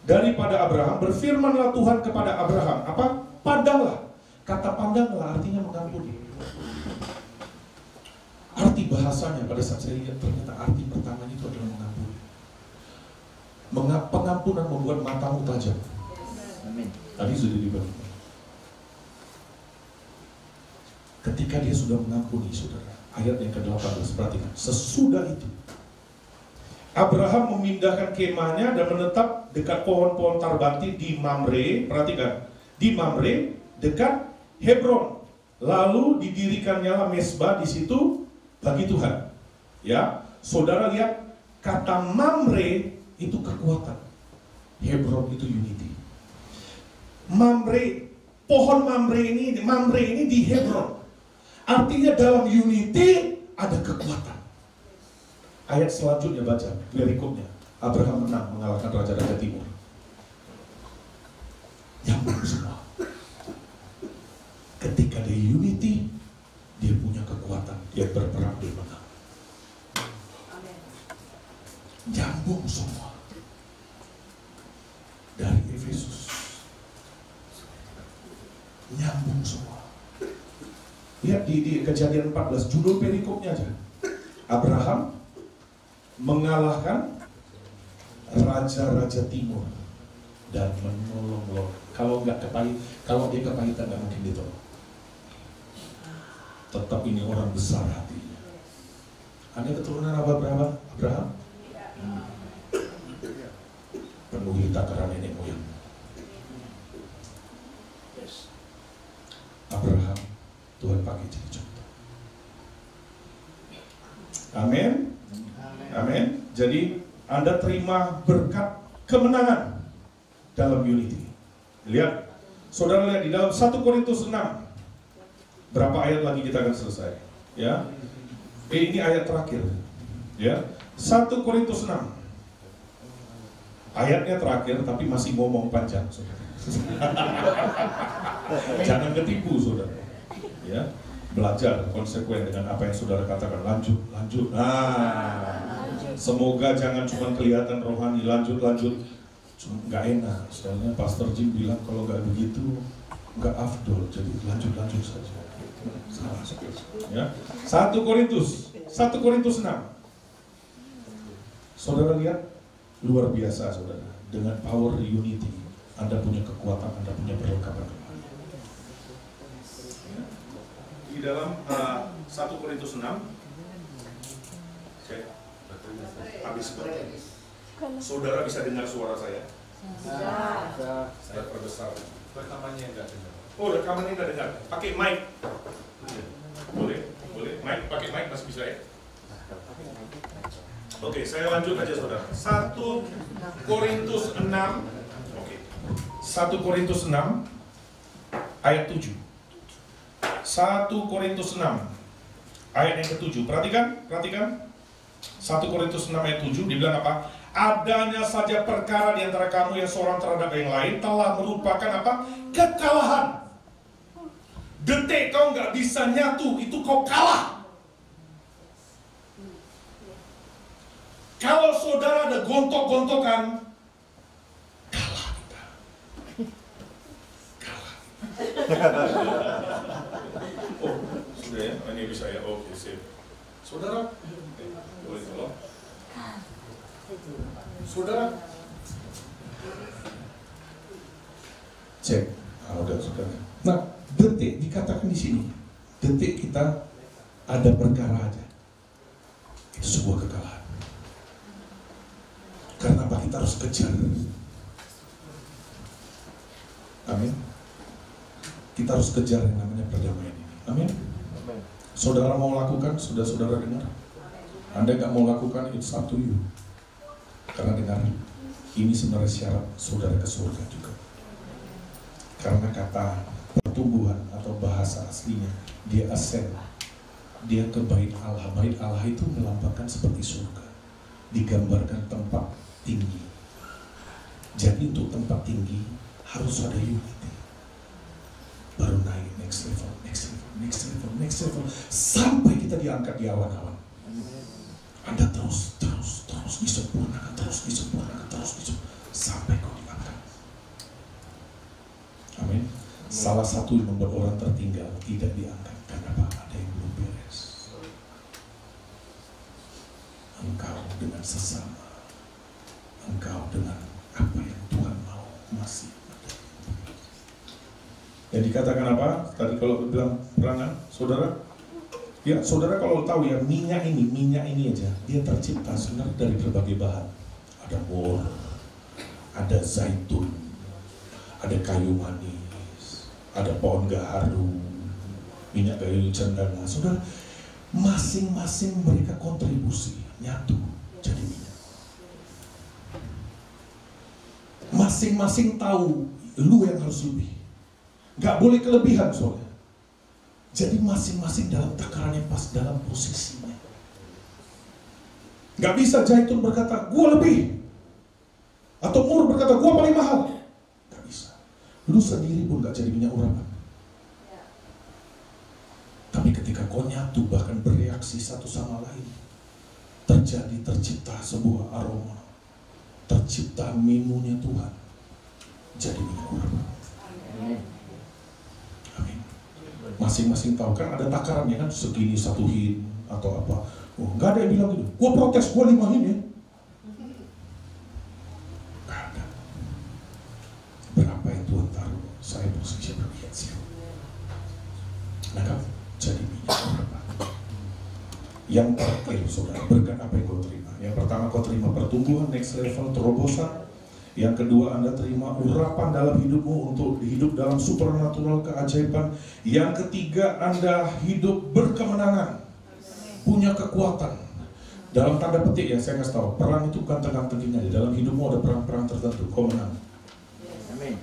daripada Abraham, berfirmanlah Tuhan kepada Abraham, apa? Pandanglah. Kata pandanglah artinya mengampuni. Arti bahasanya pada saat saya lihat, ternyata arti pertamanya itu adalah mengampuni. Pengampunan membuat matamu tajam. Amin. Tadi sudah dibahas. Ketika dia sudah mengampuni, saudara, ayat yang ke-18, perhatikan. Sesudah itu, Abraham memindahkan kemahnya dan menetap dekat pohon-pohon tarbati di Mamre. Perhatikan, di Mamre dekat Hebron. Lalu didirikannya mesbah di situ bagi Tuhan. Ya, saudara lihat, kata Mamre itu kekuatan, Hebron itu unity. Mamre, pohon Mamre ini di Hebron. Artinya dalam unity ada kekuatan. Ayat selanjutnya baca, berikutnya. Abraham menang mengalahkan raja-raja timur. Nyambung semua. Ketika dia unity, dia punya kekuatan. Dia berperang, dia menang. Nyambung semua. Dari Efesus. Nyambung semua. Lihat di Kejadian 14, judul perikopnya aja. Abraham mengalahkan raja-raja timur dan menolong Lot. Kalau dia kepahitan nggak mungkin ditolong. Tetap ini orang besar hatinya. Ada keturunan Abraham? Penuhi takaran nenek moyang. Abraham Tuhan pakai jadi contoh. Amin. Amin. Jadi Anda terima berkat kemenangan dalam unity. Lihat, saudara lihat di dalam 1 Korintus 6. Berapa ayat lagi kita akan selesai? Ya. Ini ayat terakhir. Ya. 1 Korintus 6. Ayatnya terakhir tapi masih ngomong panjang, saudara. Jangan ketipu, saudara. Ya. Belajar konsekuen dengan apa yang saudara katakan. Lanjut. Semoga jangan cuma kelihatan rohani. Lanjut. Nggak enak. Soalnya Pastor Jim bilang kalau nggak begitu nggak afdol. Jadi lanjut saja. Salah. Ya. 1 Korintus 6. Saudara lihat, luar biasa, saudara. Dengan power unity, Anda punya kekuatan, Anda punya perlengkapan. Di dalam 1 Korintus 6, habis sebentar. Saudara bisa dengar suara saya? Saya perbesar. Rekamannya enggak dengar. Oh, rekamannya enggak dengar. Pakai mic. Boleh. Mic, pakai mic masih bisa ya? Oke, saya lanjut aja, saudara. 1 Korintus 6. Oke. 1 Korintus 6 ayat 7. 1 Korintus 6 ayat yang ke-7. Perhatikan. 1 Korintus 6 ayat 7 dibilang apa? Adanya saja perkara di antara kamu yang seorang terhadap yang lain telah merupakan apa? Kekalahan. Detik kau nggak bisa nyatu, itu kau kalah. Kalau saudara ada gontok-gontokan, kalah kita. Kalah. Oh, sudah ya? Ini bisa ya? Oke, sip. Saudara, boleh tolong? Saudara, cek. Udah, saudara. Nah, detik dikatakan di sini. Detik kita ada perkara aja. Itu sebuah kekalahan. Karena apa? Kita harus kejar. Amin. Kita harus kejar yang namanya perdamaian ini. Amin. Saudara mau lakukan, sudah saudara dengar. Anda nggak mau lakukan, it's up to you. Karena dengar, ini sebenarnya syarat saudara ke surga juga. Karena kata pertumbuhan atau bahasa aslinya, dia ascend, dia ke bait Allah. Bait Allah itu melambangkan seperti surga, digambarkan tempat tinggi. Jadi untuk tempat tinggi harus ada unity. Baru naik next level, sampai kita diangkat di awan-awan. Anda terus disempurnakan, sampai kau diangkat. Amin. Salah satu yang membuat orang tertinggal tidak diangkat karena apa? Ada yang belum beres. Engkau dengan sesama, engkau dengan apa yang Tuhan mau masih ada. Yang dikatakan apa? Tadi kalau bilang perangan, saudara. Ya, saudara kalau tahu ya, minyak ini aja, dia tercipta sebenarnya dari berbagai bahan. Ada mur, ada zaitun, ada kayu manis, ada pohon gaharu, minyak kayu cendana. Saudara, masing-masing mereka kontribusi, nyatu jadi minyak. Masing-masing tahu lu yang harus lebih. Gak boleh kelebihan soalnya. Jadi masing-masing dalam takaran yang pas, dalam posisinya. Gak bisa zaitun berkata, gua lebih. Atau mur berkata, gua paling mahal. Gak bisa. Lu sendiri pun gak jadi minyak urapan. Tapi ketika kau nyatu, bahkan bereaksi satu sama lain, tercipta sebuah aroma. Tercipta menunya Tuhan. Jadi minyak urapan. Amin. Masing-masing tahu kan ada takarannya kan, segini satu hin atau apa. Oh, nggak ada yang bilang gitu. Gua protes, gua 5 hin ya. Nggak ada. Berapa yang Tuhan taruh? Saya posisi berlihat sih. Nah, kan jadi minyak urapan. Yang terakhir, saudara, berkat apa yang kau terima? Yang pertama kau terima pertumbuhan, next level, terobosan. Yang kedua, Anda terima urapan dalam hidupmu untuk hidup dalam supernatural keajaiban. Yang ketiga, Anda hidup berkemenangan, punya kekuatan. Dalam tanda petik ya, saya kasih tahu, perang itu bukan tegang-teging aja. Dalam hidupmu ada perang-perang tertentu, kau menang. Amin.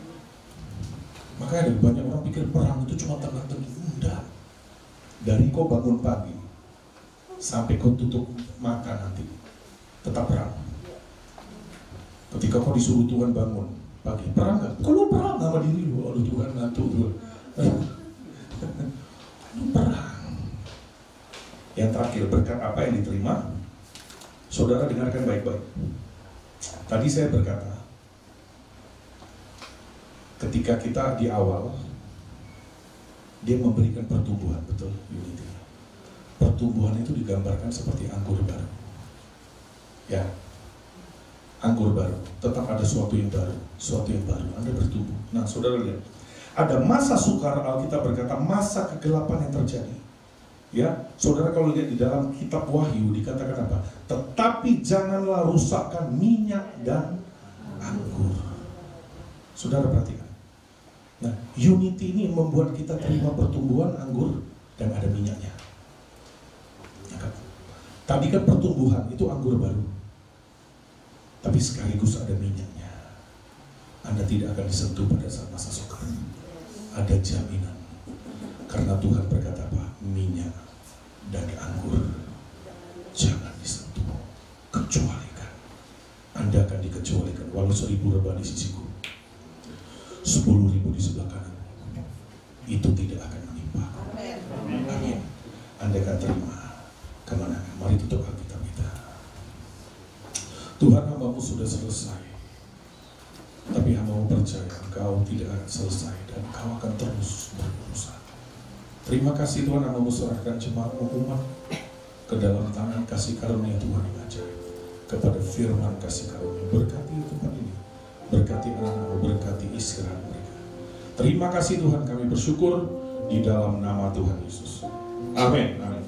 Makanya ada banyak orang pikir perang itu cuma tegang-teging. Enggak. Dari kau bangun pagi sampai kau tutup makan nanti, tetap perang. Ketika kau disuruh Tuhan bangun pagi, perang nggak? Kalau perang sama diri lu, aduh Tuhan ngantuk Tuhan. Lu perang. Yang terakhir, berkat apa yang diterima? Saudara dengarkan baik-baik. Tadi saya berkata, ketika kita di awal, dia memberikan pertumbuhan, betul, unity. Pertumbuhan itu digambarkan seperti anggur baru. Ya, anggur baru, tetap ada sesuatu yang baru, Anda bertumbuh. Nah, saudara lihat, ada masa sukar, Alkitab berkata, masa kegelapan yang terjadi. Ya, saudara kalau lihat di dalam kitab Wahyu dikatakan apa? Tetapi janganlah rusakkan minyak dan anggur. Saudara perhatikan. Nah, unity ini membuat kita terima pertumbuhan anggur dan ada minyaknya. Tadi kan pertumbuhan itu anggur baru, tapi sekaligus ada minyaknya. Anda tidak akan disentuh pada saat masa sukar. Ada jaminan. Karena Tuhan berkata apa? Minyak dan anggur jangan disentuh, kecualikan. Anda akan dikecualikan. Walau 1000 rebah di sisiku, 10.000 di sebelah kanan, itu tidak akan menimpa. Amin. Anda akan terima kemenangan. Mari tutup Alkitab kita. Tuhan, hamba-Mu sudah selesai, tapi hamba-Mu percaya Engkau tidak akan selesai dan Engkau akan terus berurusan. Terima kasih Tuhan, hamba-Mu serahkan jemaat-Mu umat ke dalam tangan kasih karunia Tuhan yang ajaib, kepada firman kasih karunia. Berkati tempat ini, berkati anak-Mu, berkati istirahat mereka. Terima kasih Tuhan, kami bersyukur di dalam nama Tuhan Yesus. Amin. Amin.